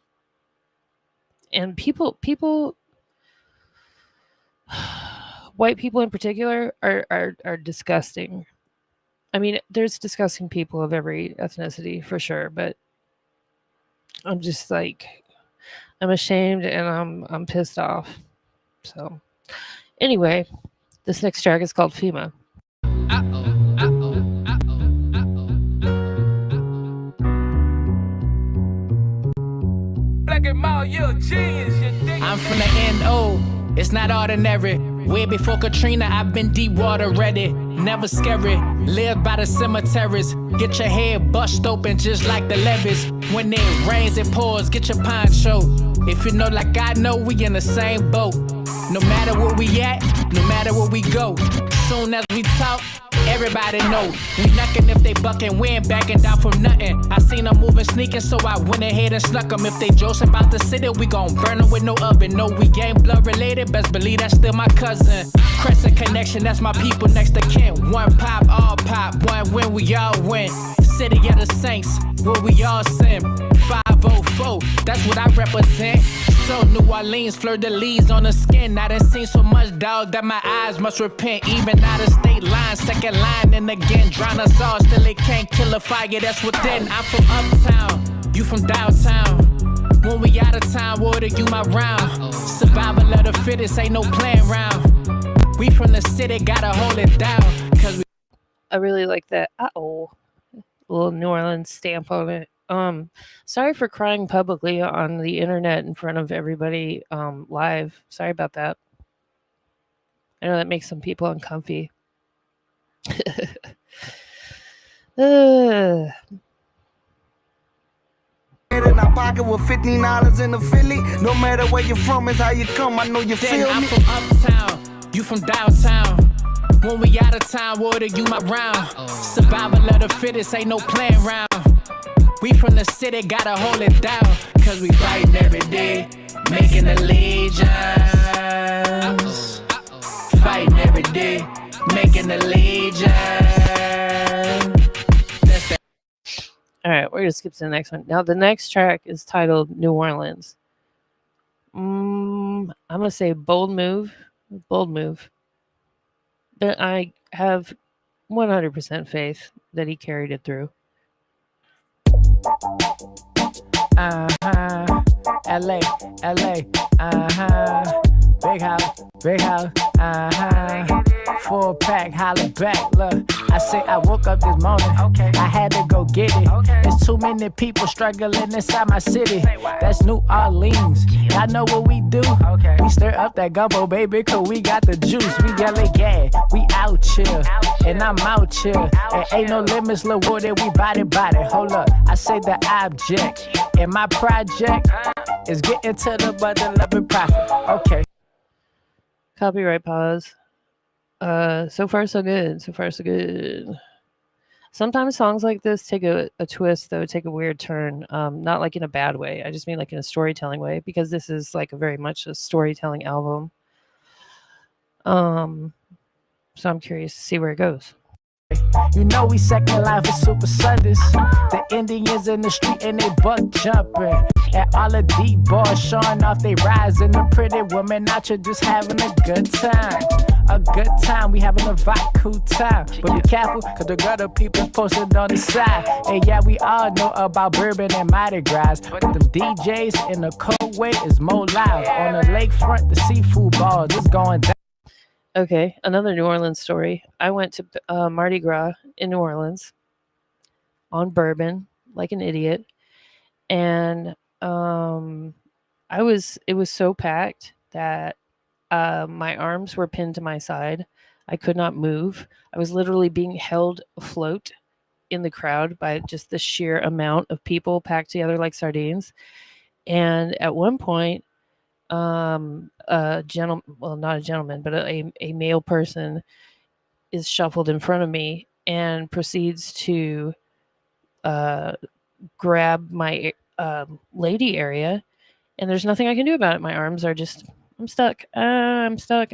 people white people in particular are disgusting. I mean, there's disgusting people of every ethnicity for sure, but I'm just like, I'm ashamed and I'm pissed off. So anyway, this next track is called FEMA. I'm from the NO, it's not ordinary. Way before Katrina, I've been deep water ready. Never scary, live by the cemeteries. Get your head bust open just like the levees. When it rains, it pours, get your poncho. If you know like I know, we in the same boat. No matter where we at, no matter where we go. Soon as we talk, everybody know. We knocking if they bucking, we ain't backing down from nothing. I seen them moving sneaking, so I went ahead and snuck them. If they joking about the city, we gon' burn them with no oven. No, we ain't blood related, best believe that's still my cousin. Crescent connection, that's my people next to kin. One pop, all pop, one win, we all win. City of the saints, where we all sin. 504, that's what I represent. So New Orleans, fleur de lis on the skin. I done seen so much dog that my eyes must repent. Even out of state line, second line, and again, drown us all. Still it can't kill a fire that's within. I'm from uptown, you from downtown. When we out of town, water you my round. Survival of the fittest, ain't no playing round. We from the city, gotta hold it down. Cause we I really like that. Little New Orleans stamp on it. Sorry for crying publicly on the internet in front of everybody live. Sorry about that. I know that makes some people uncomfy. In our pocket with $15 in the Philly. No matter where you're from, it's how you come. I know you feel I'm me. from uptown, you from downtown. When we out of town, water you my round. Survival of the fittest, ain't no playing round. We from the city, gotta hold it down. Cause we fighting every day, making allegiance. Fighting every day, making allegiance. All right, we're gonna skip to the next one. Now, the next track is titled New Orleans. I'm gonna say bold move. But I have 100% faith that he carried it through. LA, big house, full pack, holla back, look, I say I woke up this morning, I had to go get it, there's too many people struggling inside my city, that's New Orleans, y'all know what we do, we stir up that gumbo, baby, cause we got the juice, we yelling, yeah, we out here, and I'm out here, and ain't no limits, lil' woody, we body, hold up, I say the object, and my project is getting to the bundle of and profit, okay. Copyright pause. So far so good. Sometimes songs like this take a twist, though, take a weird turn. Not like in a bad way. I just mean like in a storytelling way, because this is like very much a storytelling album. So I'm curious to see where it goes. You know we second line for Super Sundays. The Indians in the street and they buck jumping. And all the deep boys showing off they rise. And the pretty woman out here just having a good time. A good time, we having a vibe, cool time. But be careful, cause the gutter people posted on the side. And yeah, we all know about bourbon and Mardi Gras. But them DJs in the cold way is more live. On the lakefront, the seafood balls is going down. Okay, another New Orleans story. I went to Mardi Gras in New Orleans on bourbon, like an idiot, and it was so packed that my arms were pinned to my side. I could not move. I was literally being held afloat in the crowd by just the sheer amount of people packed together like sardines. And at one point, a gentleman, well, not a gentleman, but a male person is shuffled in front of me and proceeds to grab my lady area, and there's nothing I can do about it. My arms are just, I'm stuck. I'm stuck.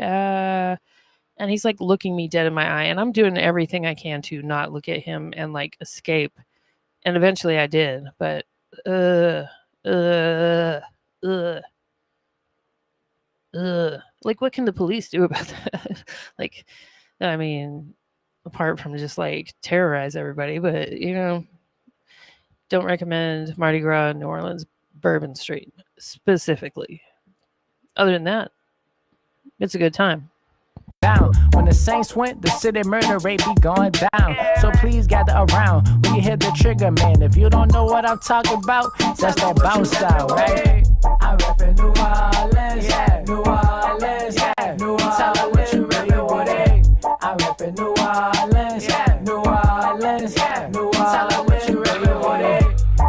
And he's like looking me dead in my eye, and I'm doing everything I can to not look at him and like escape. And eventually I did, but uh, uh, uh, like, what can the police do about that? Like, I mean, apart from just like terrorize everybody, but don't recommend Mardi Gras in New Orleans, Bourbon Street specifically. Other than that, it's a good time. Down. When the Saints went, the city murder rate be going down. So please gather around when you hit the trigger, man. If you don't know what I'm talking about, that's that bounce out, right? I rep in New Orleans, yeah. New Orleans, yeah. New Orleans, tell me what you really want, eh? I rep in New Orleans, yeah. New Orleans, yeah. New Orleans, tell me what you really want, eh?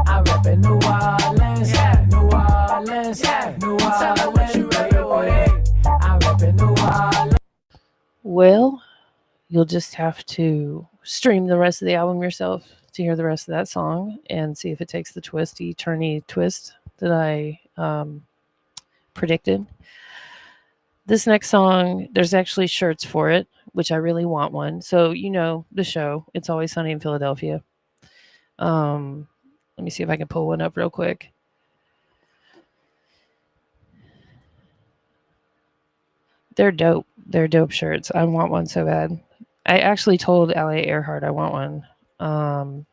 I rep in New Orleans, yeah. New Orleans, yeah. New Orleans, tell me what you really want, eh? I rep in New Orleans. Well, you'll just have to stream the rest of the album yourself to hear the rest of that song and see if it takes the twisty, turny twist that I predicted. This next song, there's actually shirts for it, which I really want one. So, the show, It's Always Sunny in Philadelphia. Let me see if I can pull one up real quick. They're dope. They're dope shirts. I want one so bad. I actually told Allay Earhart I want one.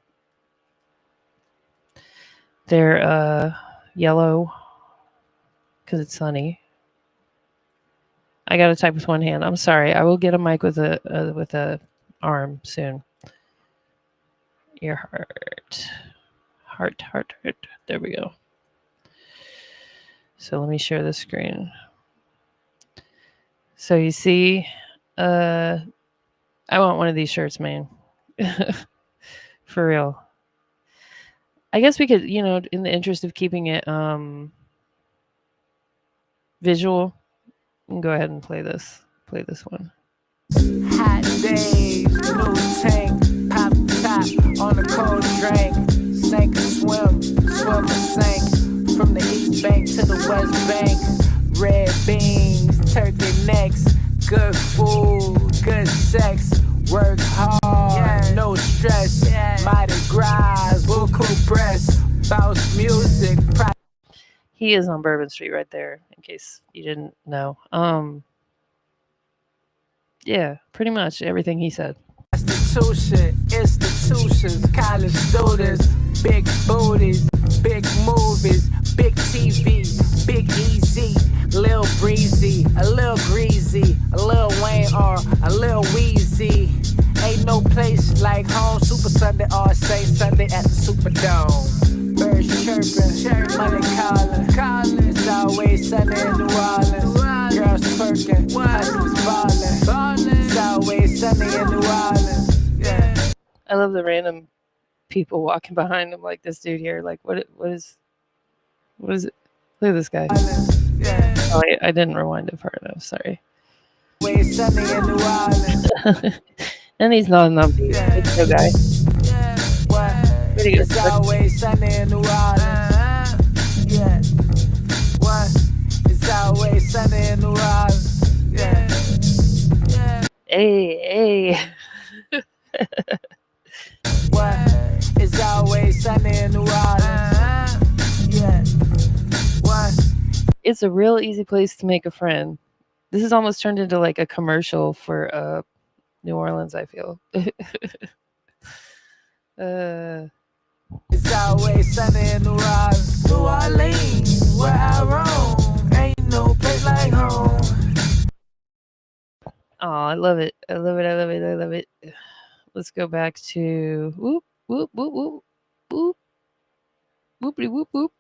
They're yellow because it's sunny. I got to type with one hand. I'm sorry. I will get a mic with a arm soon. Earhart. Heart. There we go. So let me share the screen. So you see, I want one of these shirts, man. For real. I guess we could, in the interest of keeping it visual, go ahead and play this one. Hot days, new tank, pop top on a cold drink, sink or swim or sink, from the east bank to the west bank, red beans, turkey necks, good food, good sex, work hard, no stress, Mardi Gras, buku breasts, bounce music. He is on Bourbon Street right there, in case you didn't know. Yeah, pretty much everything he said. Institutions, college students, big booties, big movies, big TV, big easy, little breezy, a little greasy, a little Wayne or a little Wheezy. Ain't no place like home. Super Sunday or Saint Sunday at the Superdome. Birds chirping, money calling. It's always sunny in New Orleans. Girls twerking, hustlers ballin'. It's always sunny in New Orleans. Yeah. I love the random people walking behind him, like this dude here. Like, what is it? Look at this guy. Yeah. Oh, I didn't rewind it far enough. Sorry. Always sunny in New Orleans. And he's not an upbeat. Yeah. It's no guy. Yeah. What? Pretty good. It's always sunny in New Orleans. Yeah. What? It's always sunny in New Orleans. Yeah. Yeah. Hey. What? It's always sunny in New Orleans. Yeah. What? It's a real easy place to make a friend. This has almost turned into like a commercial for New Orleans, I feel. It's always sunny in New Orleans. New Orleans, where I roam. Ain't no place like home. Oh, I love it. I love it. I love it. I love it. Let's go back to whoop, whoop, whoop, whoop, whoop, whoopity, whoop, whoop.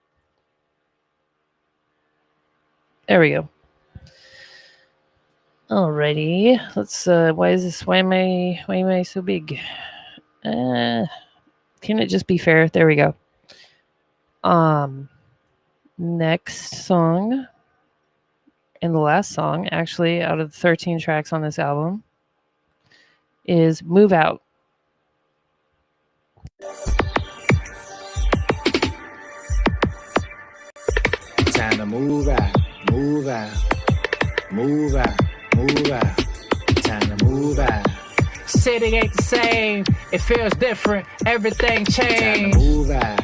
There we go. Alrighty. Let's why am I so big? Can it just be fair? There we go. Next song and the last song, actually, out of the 13 tracks on this album, is Move Out. Time to move out, move out, move out, move out. Time to move out. City ain't the same, it feels different, everything changed. Time to move out.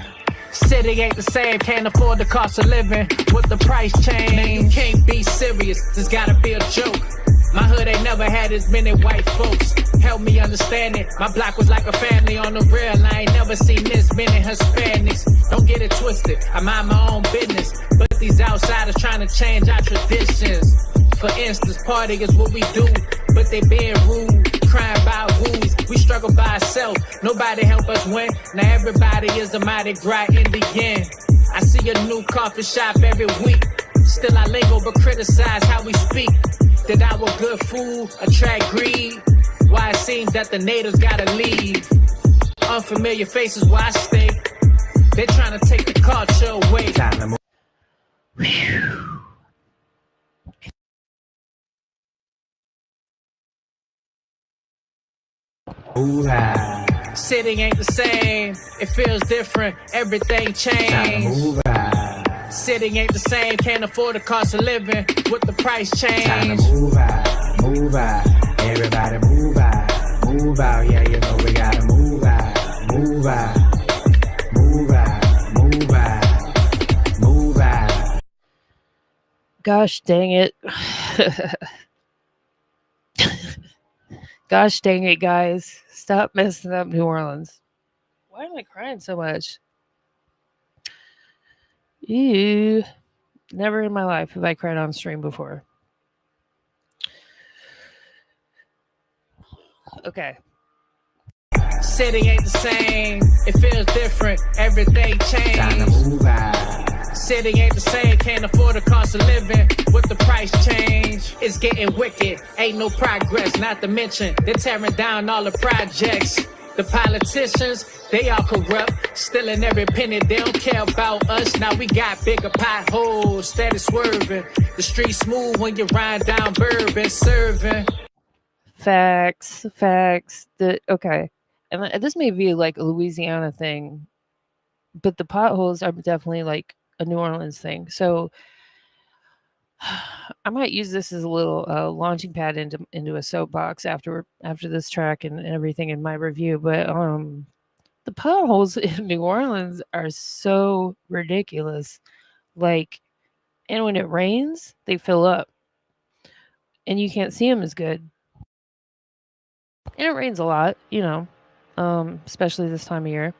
City ain't the same, can't afford the cost of living with the price change. Man, you can't be serious, this gotta be a joke. My hood ain't never had as many white folks. Help me understand it. My block was like a family on the real. I ain't never seen this many Hispanics. Don't get it twisted. I mind my own business. But these outsiders trying to change our traditions. For instance, party is what we do. But they being rude, crying about rules. We struggle by ourselves. Nobody help us win. Now everybody is a Mardi Gras in the end. I see a new coffee shop every week. Still I lingo but criticize how we speak. Did our good food attract greed? Why it seems that the natives gotta leave. Unfamiliar faces where I stay. They're trying to take the culture away. Time to move. Move out. City ain't the same. It feels different. Everything changed. Time to move out. City ain't the same. Can't afford the cost of living with the price change. Time to move out. Move out. Everybody move out. Move out. Yeah, you know we gotta move out. Move out. Move out. Move out. Move out. Gosh dang it. Gosh dang it, guys. Stop messing up New Orleans. Why am I crying so much? Ew. Never in my life have I cried on stream before. Okay. City ain't the same. It feels different. Everything changed. Time to move out. City ain't the same. Can't afford the cost of living with the price change. It's getting wicked. Ain't no progress. Not to mention they're tearing down all the projects. The politicians, they all corrupt, stealing every penny. They don't care about us. Now we got bigger potholes, steady swerving. The street smooth when you ride down Bourbon, serving. Facts. Okay, and this may be like a Louisiana thing, but the potholes are definitely like a New Orleans thing. So I might use this as a little launching pad into a soapbox after this track and everything in my review. But the potholes in New Orleans are so ridiculous. Like, and when it rains, they fill up, and you can't see them as good. And it rains a lot, you know, especially this time of year.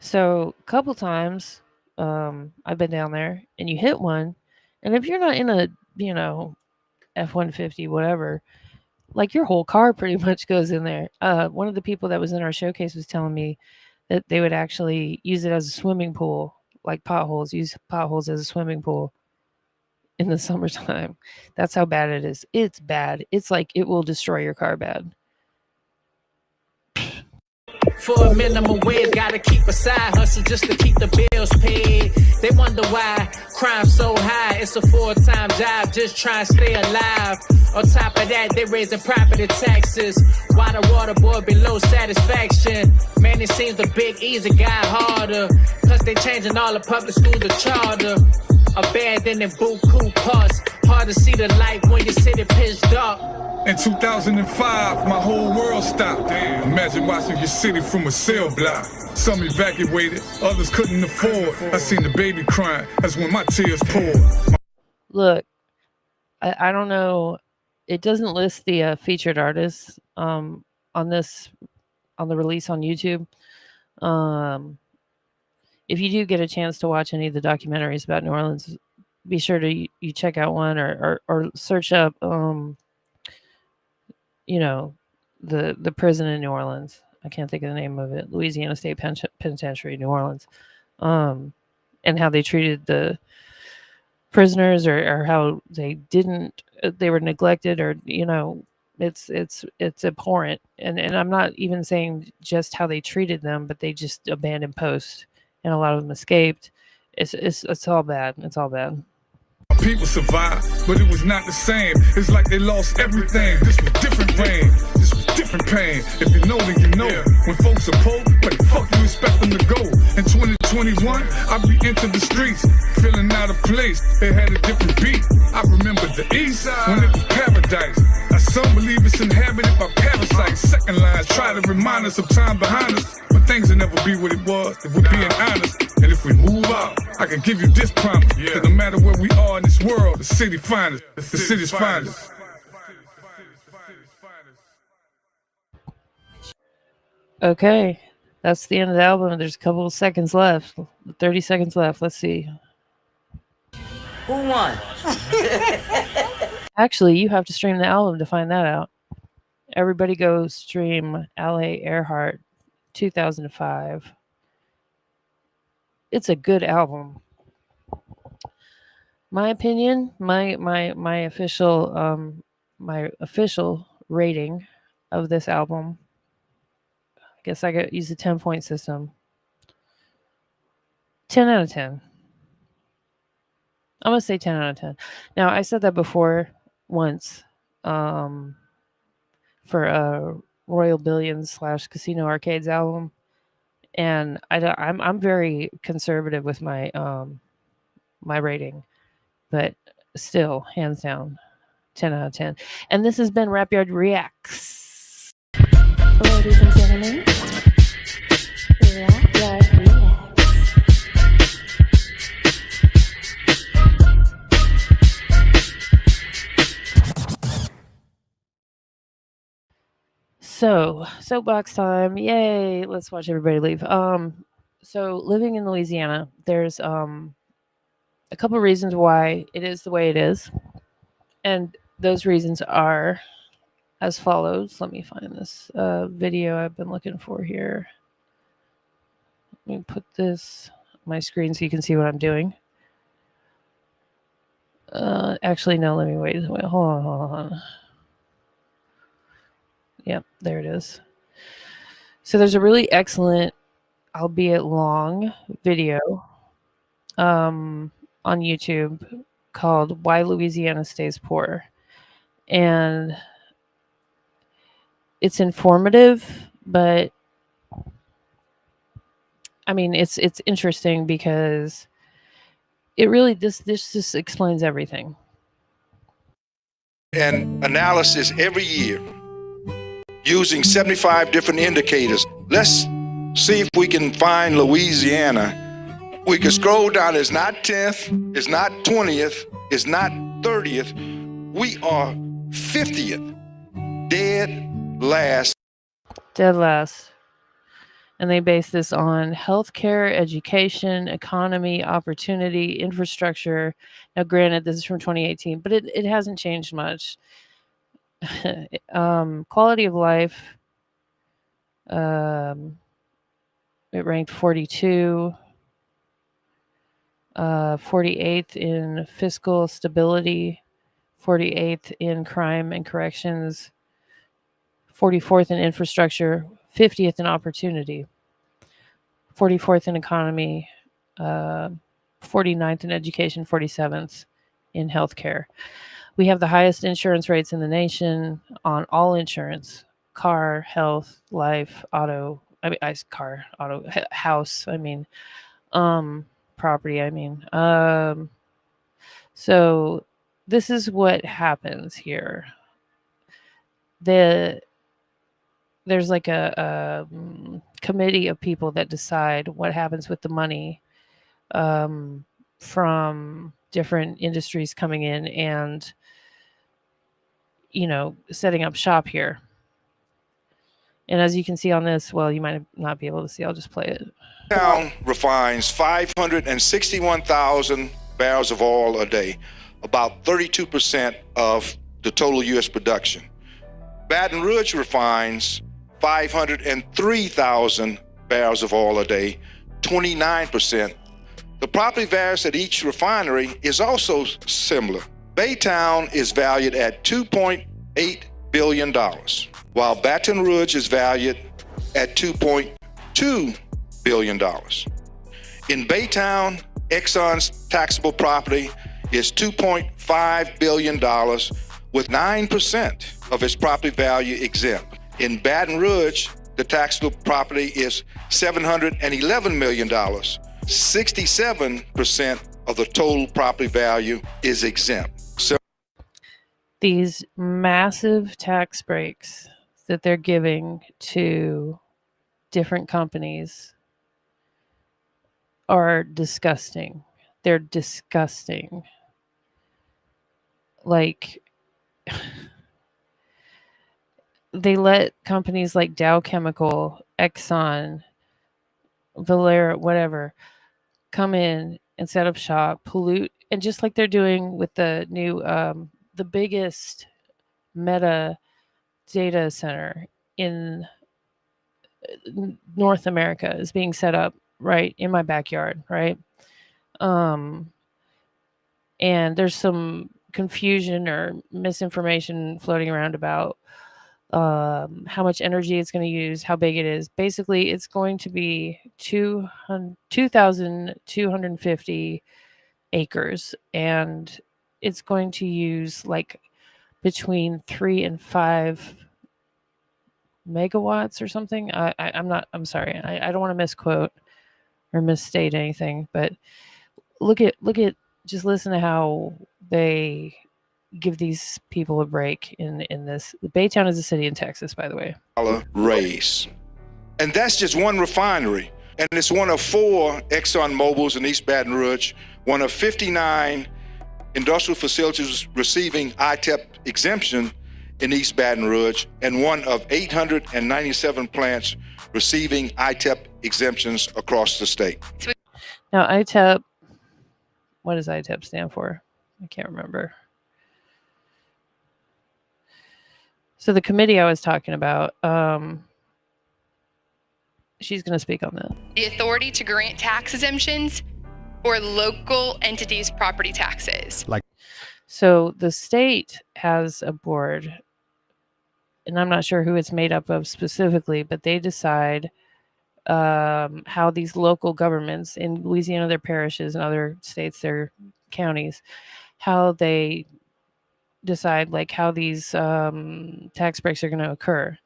So a couple times I've been down there, and you hit one, and if you're not in a, you know, F-150, whatever, like your whole car pretty much goes in there. One of the people that was in our showcase was telling me that they would actually use it as a swimming pool, like potholes, use potholes as a swimming pool in the summertime. That's how bad it is. It's bad. It's like it will destroy your car bad. For a minimum wage, gotta keep a side hustle just to keep the bills paid. They wonder why crime's so high. It's a full-time job, just trying to stay alive. On top of that, they raising property taxes. Why the water boy below satisfaction? Man, it seems the Big Easy got harder. Plus they changing all the public schools to charter. Abandoning buku parts. Hard to see the light when your city pitch dark. In 2005, my whole world stopped. Imagine watching your city from a cell block. Some evacuated, others couldn't afford. I seen the baby crying, that's when my tears poured. Look, I don't know. It doesn't list the featured artists on the release on YouTube. If you do get a chance to watch any of the documentaries about New Orleans, be sure to you check out one or search up you know, the prison in New Orleans. I can't think of the name of it. Louisiana State Penitentiary, New Orleans, and how they treated the prisoners, or how they were neglected, or it's abhorrent. And I'm not even saying just how they treated them, but they just abandoned post, and a lot of them escaped. It's all bad. It's all bad. People survived, but it was not the same. It's like they lost everything. This was different rain. This was different pain. If you know, then you know. When folks are poor, where the fuck you expect them to go? In 2021, I re-entered the streets, feeling out of place. It had a different beat. I remember the East when it was paradise. Some believe it's inhabited by parasites. Second lines try to remind us of time behind us, but things will never be what it was if we're being honest. And if we move out, I can give you this promise, that no matter where we are in this world, the city finds us. The city's finest. Okay, that's the end of the album. There's a couple of seconds left. 30 seconds left. Let's see. Who won? Actually, you have to stream the album to find that out. Everybody go stream Allay Earhart 2005. It's a good album. My opinion, my official rating of this album, I guess I could use a 10-point system. 10 out of 10. I'm going to say 10 out of 10. Now, I said that before once for a Royal Billions / Casino Arcades album, and I'm very conservative with my my rating, but still, hands down, 10 out of 10. And this has been Rapyard Reacts. Ladies and gentlemen, Rapyard Reacts. So, soapbox time. Yay. Let's watch everybody leave. So living in Louisiana, there's a couple of reasons why it is the way it is. And those reasons are as follows. Let me find this video I've been looking for here. Let me put this on my screen so you can see what I'm doing. Actually, no, let me wait. Hold on. Yep, there it is. So there's a really excellent, albeit long, video on YouTube called Why Louisiana Stays Poor. And it's informative, but I mean, it's interesting because it really, this just explains everything. And analysis every year using 75 different indicators. Let's see if we can find Louisiana. We can scroll down. It's not 10th, it's not 20th, it's not 30th. We are 50th. Dead last. Dead last. And they base this on healthcare, education, economy, opportunity, infrastructure. Now, granted, this is from 2018, but it hasn't changed much. Quality of life, it ranked 42, 48th in fiscal stability, 48th in crime and corrections, 44th in infrastructure, 50th in opportunity, 44th in economy, 49th in education, 47th in healthcare. We have the highest insurance rates in the nation on all insurance: car, health, life, auto. I mean, car, auto, house. I mean, property. I mean, so this is what happens here. There's like a committee of people that decide what happens with the money from different industries coming in and, setting up shop here. And as you can see on this, well, you might not be able to see. I'll just play it. Town refines 561,000 barrels of oil a day, about 32% of the total U.S. production. Baton Rouge refines 503,000 barrels of oil a day, 29%. The property values at each refinery is also similar. Baytown is valued at $2.8 billion, while Baton Rouge is valued at $2.2 billion. In Baytown, Exxon's taxable property is $2.5 billion, with 9% of its property value exempt. In Baton Rouge, the taxable property is $711 million. 67% of the total property value is exempt. So these massive tax breaks that they're giving to different companies are disgusting. They're disgusting. Like, they let companies like Dow Chemical, Exxon, Valera, whatever, come in and set up shop, pollute, and just like they're doing with the new, the biggest meta data center in North America is being set up right in my backyard, right? And there's some confusion or misinformation floating around about how much energy it's going to use, how big it is. Basically, it's going to be 2,250 acres, and it's going to use like between 3 and 5 megawatts or something. I'm sorry. I don't want to misquote or misstate anything, but just listen to how they give these people a break in this. Baytown is a city in Texas, by the way. Raise. And that's just one refinery. And it's one of 4 Exxon Mobils in East Baton Rouge, one of 59 industrial facilities receiving ITEP exemption in East Baton Rouge, and one of 897 plants receiving ITEP exemptions across the state. Now, ITEP, what does ITEP stand for? I can't remember. So the committee I was talking about, she's going to speak on that. The authority to grant tax exemptions for local entities' property taxes. So the state has a board, and I'm not sure who it's made up of specifically, but they decide how these local governments in Louisiana, their parishes, and other states, their counties, how they decide like how these tax breaks are going to occur.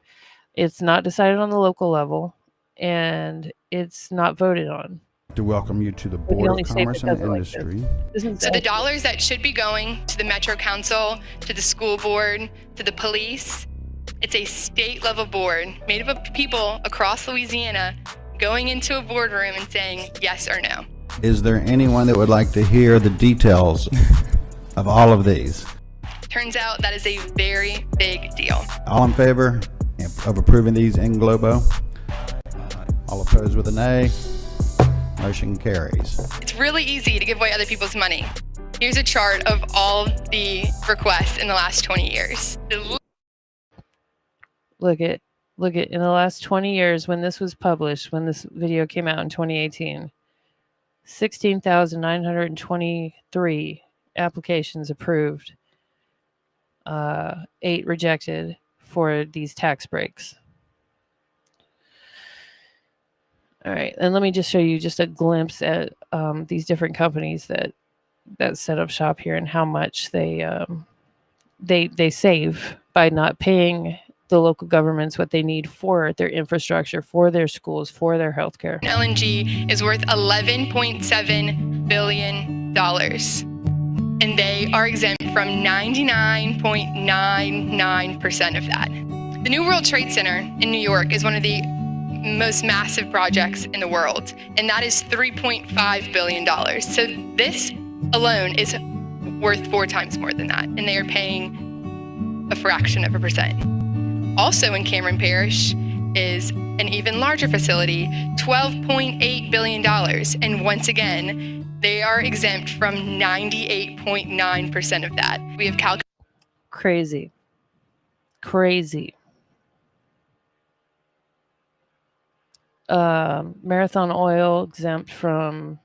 It's not decided on the local level, and it's not voted on. To welcome you to the Board of Commerce and Industry. So the dollars that should be going to the Metro Council, to the school board, to the police, it's a state level board made up of people across Louisiana going into a boardroom and saying yes or no. Is there anyone that would like to hear the details of all of these? Turns out that is a very big deal. All in favor of approving these in globo? All opposed with a nay? Motion carries. It's really easy to give away other people's money. Here's a chart of all the requests in the last 20 years. Look at in the last 20 years when this was published, when this video came out in 2018, 16,923 applications approved, 8 rejected for these tax breaks. All right, and let me just show you just a glimpse at these different companies that set up shop here and how much they save by not paying the local governments what they need for their infrastructure, for their schools, for their healthcare. LNG is worth $11.7 billion, and they are exempt from 99.99% of that. The New World Trade Center in New York is one of the most massive projects in the world, and that is $3.5 billion. So this alone is worth 4 times more than that, and they are paying a fraction of a percent. Also in Cameron Parish is an even larger facility, $12.8 billion, and once again, they are exempt from 98.9% of that. We have calculated. Crazy. Crazy. Marathon Oil exempt from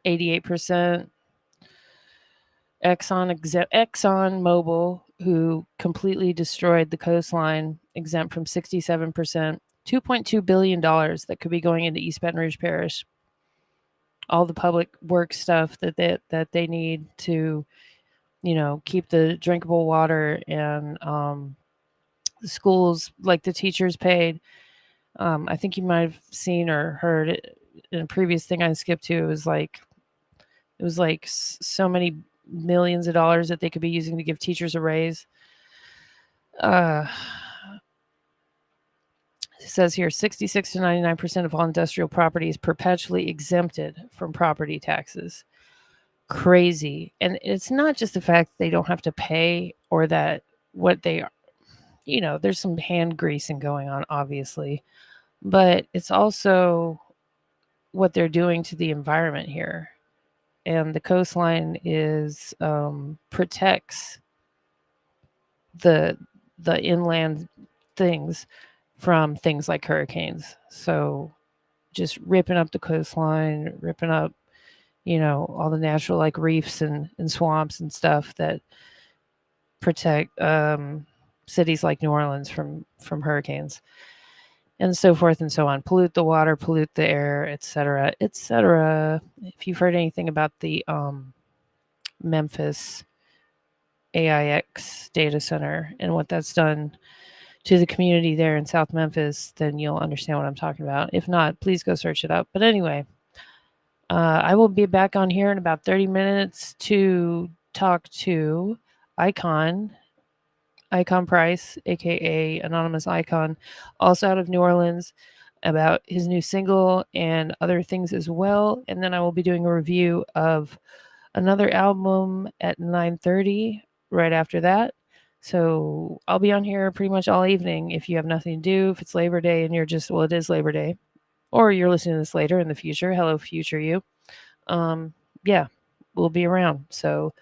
88%. Exxon Mobil, who completely destroyed the coastline, exempt from 67%. $2.2 billion that could be going into East Baton Rouge Parish. All the public work stuff that they need to, keep the drinkable water and the schools, like the teachers paid. I think you might have seen or heard it in a previous thing I skipped to. It was like so many millions of dollars that they could be using to give teachers a raise. It says here 66 to 99% of all industrial property is perpetually exempted from property taxes. Crazy. And it's not just the fact that they don't have to pay or that what they are, there's some hand greasing going on, obviously, but it's also what they're doing to the environment here. And the coastline is protects the inland things from things like hurricanes. So just ripping up the coastline, ripping up, all the natural like reefs and swamps and stuff that protect cities like New Orleans from hurricanes and so forth and so on. Pollute the water, pollute the air, etc., etc. If you've heard anything about the Memphis AIX data center and what that's done to the community there in South Memphis, then you'll understand what I'm talking about. If not, please go search it up. But anyway, I will be back on here in about 30 minutes to talk to Icon Price, aka Anonymous Icon, also out of New Orleans, about his new single and other things as well. And then I will be doing a review of another album at 9:30 right after that. So I'll be on here pretty much all evening if you have nothing to do. If it's Labor Day and you're just, well, it is Labor Day, or you're listening to this later in the future. Hello, future you. Yeah, we'll be around. So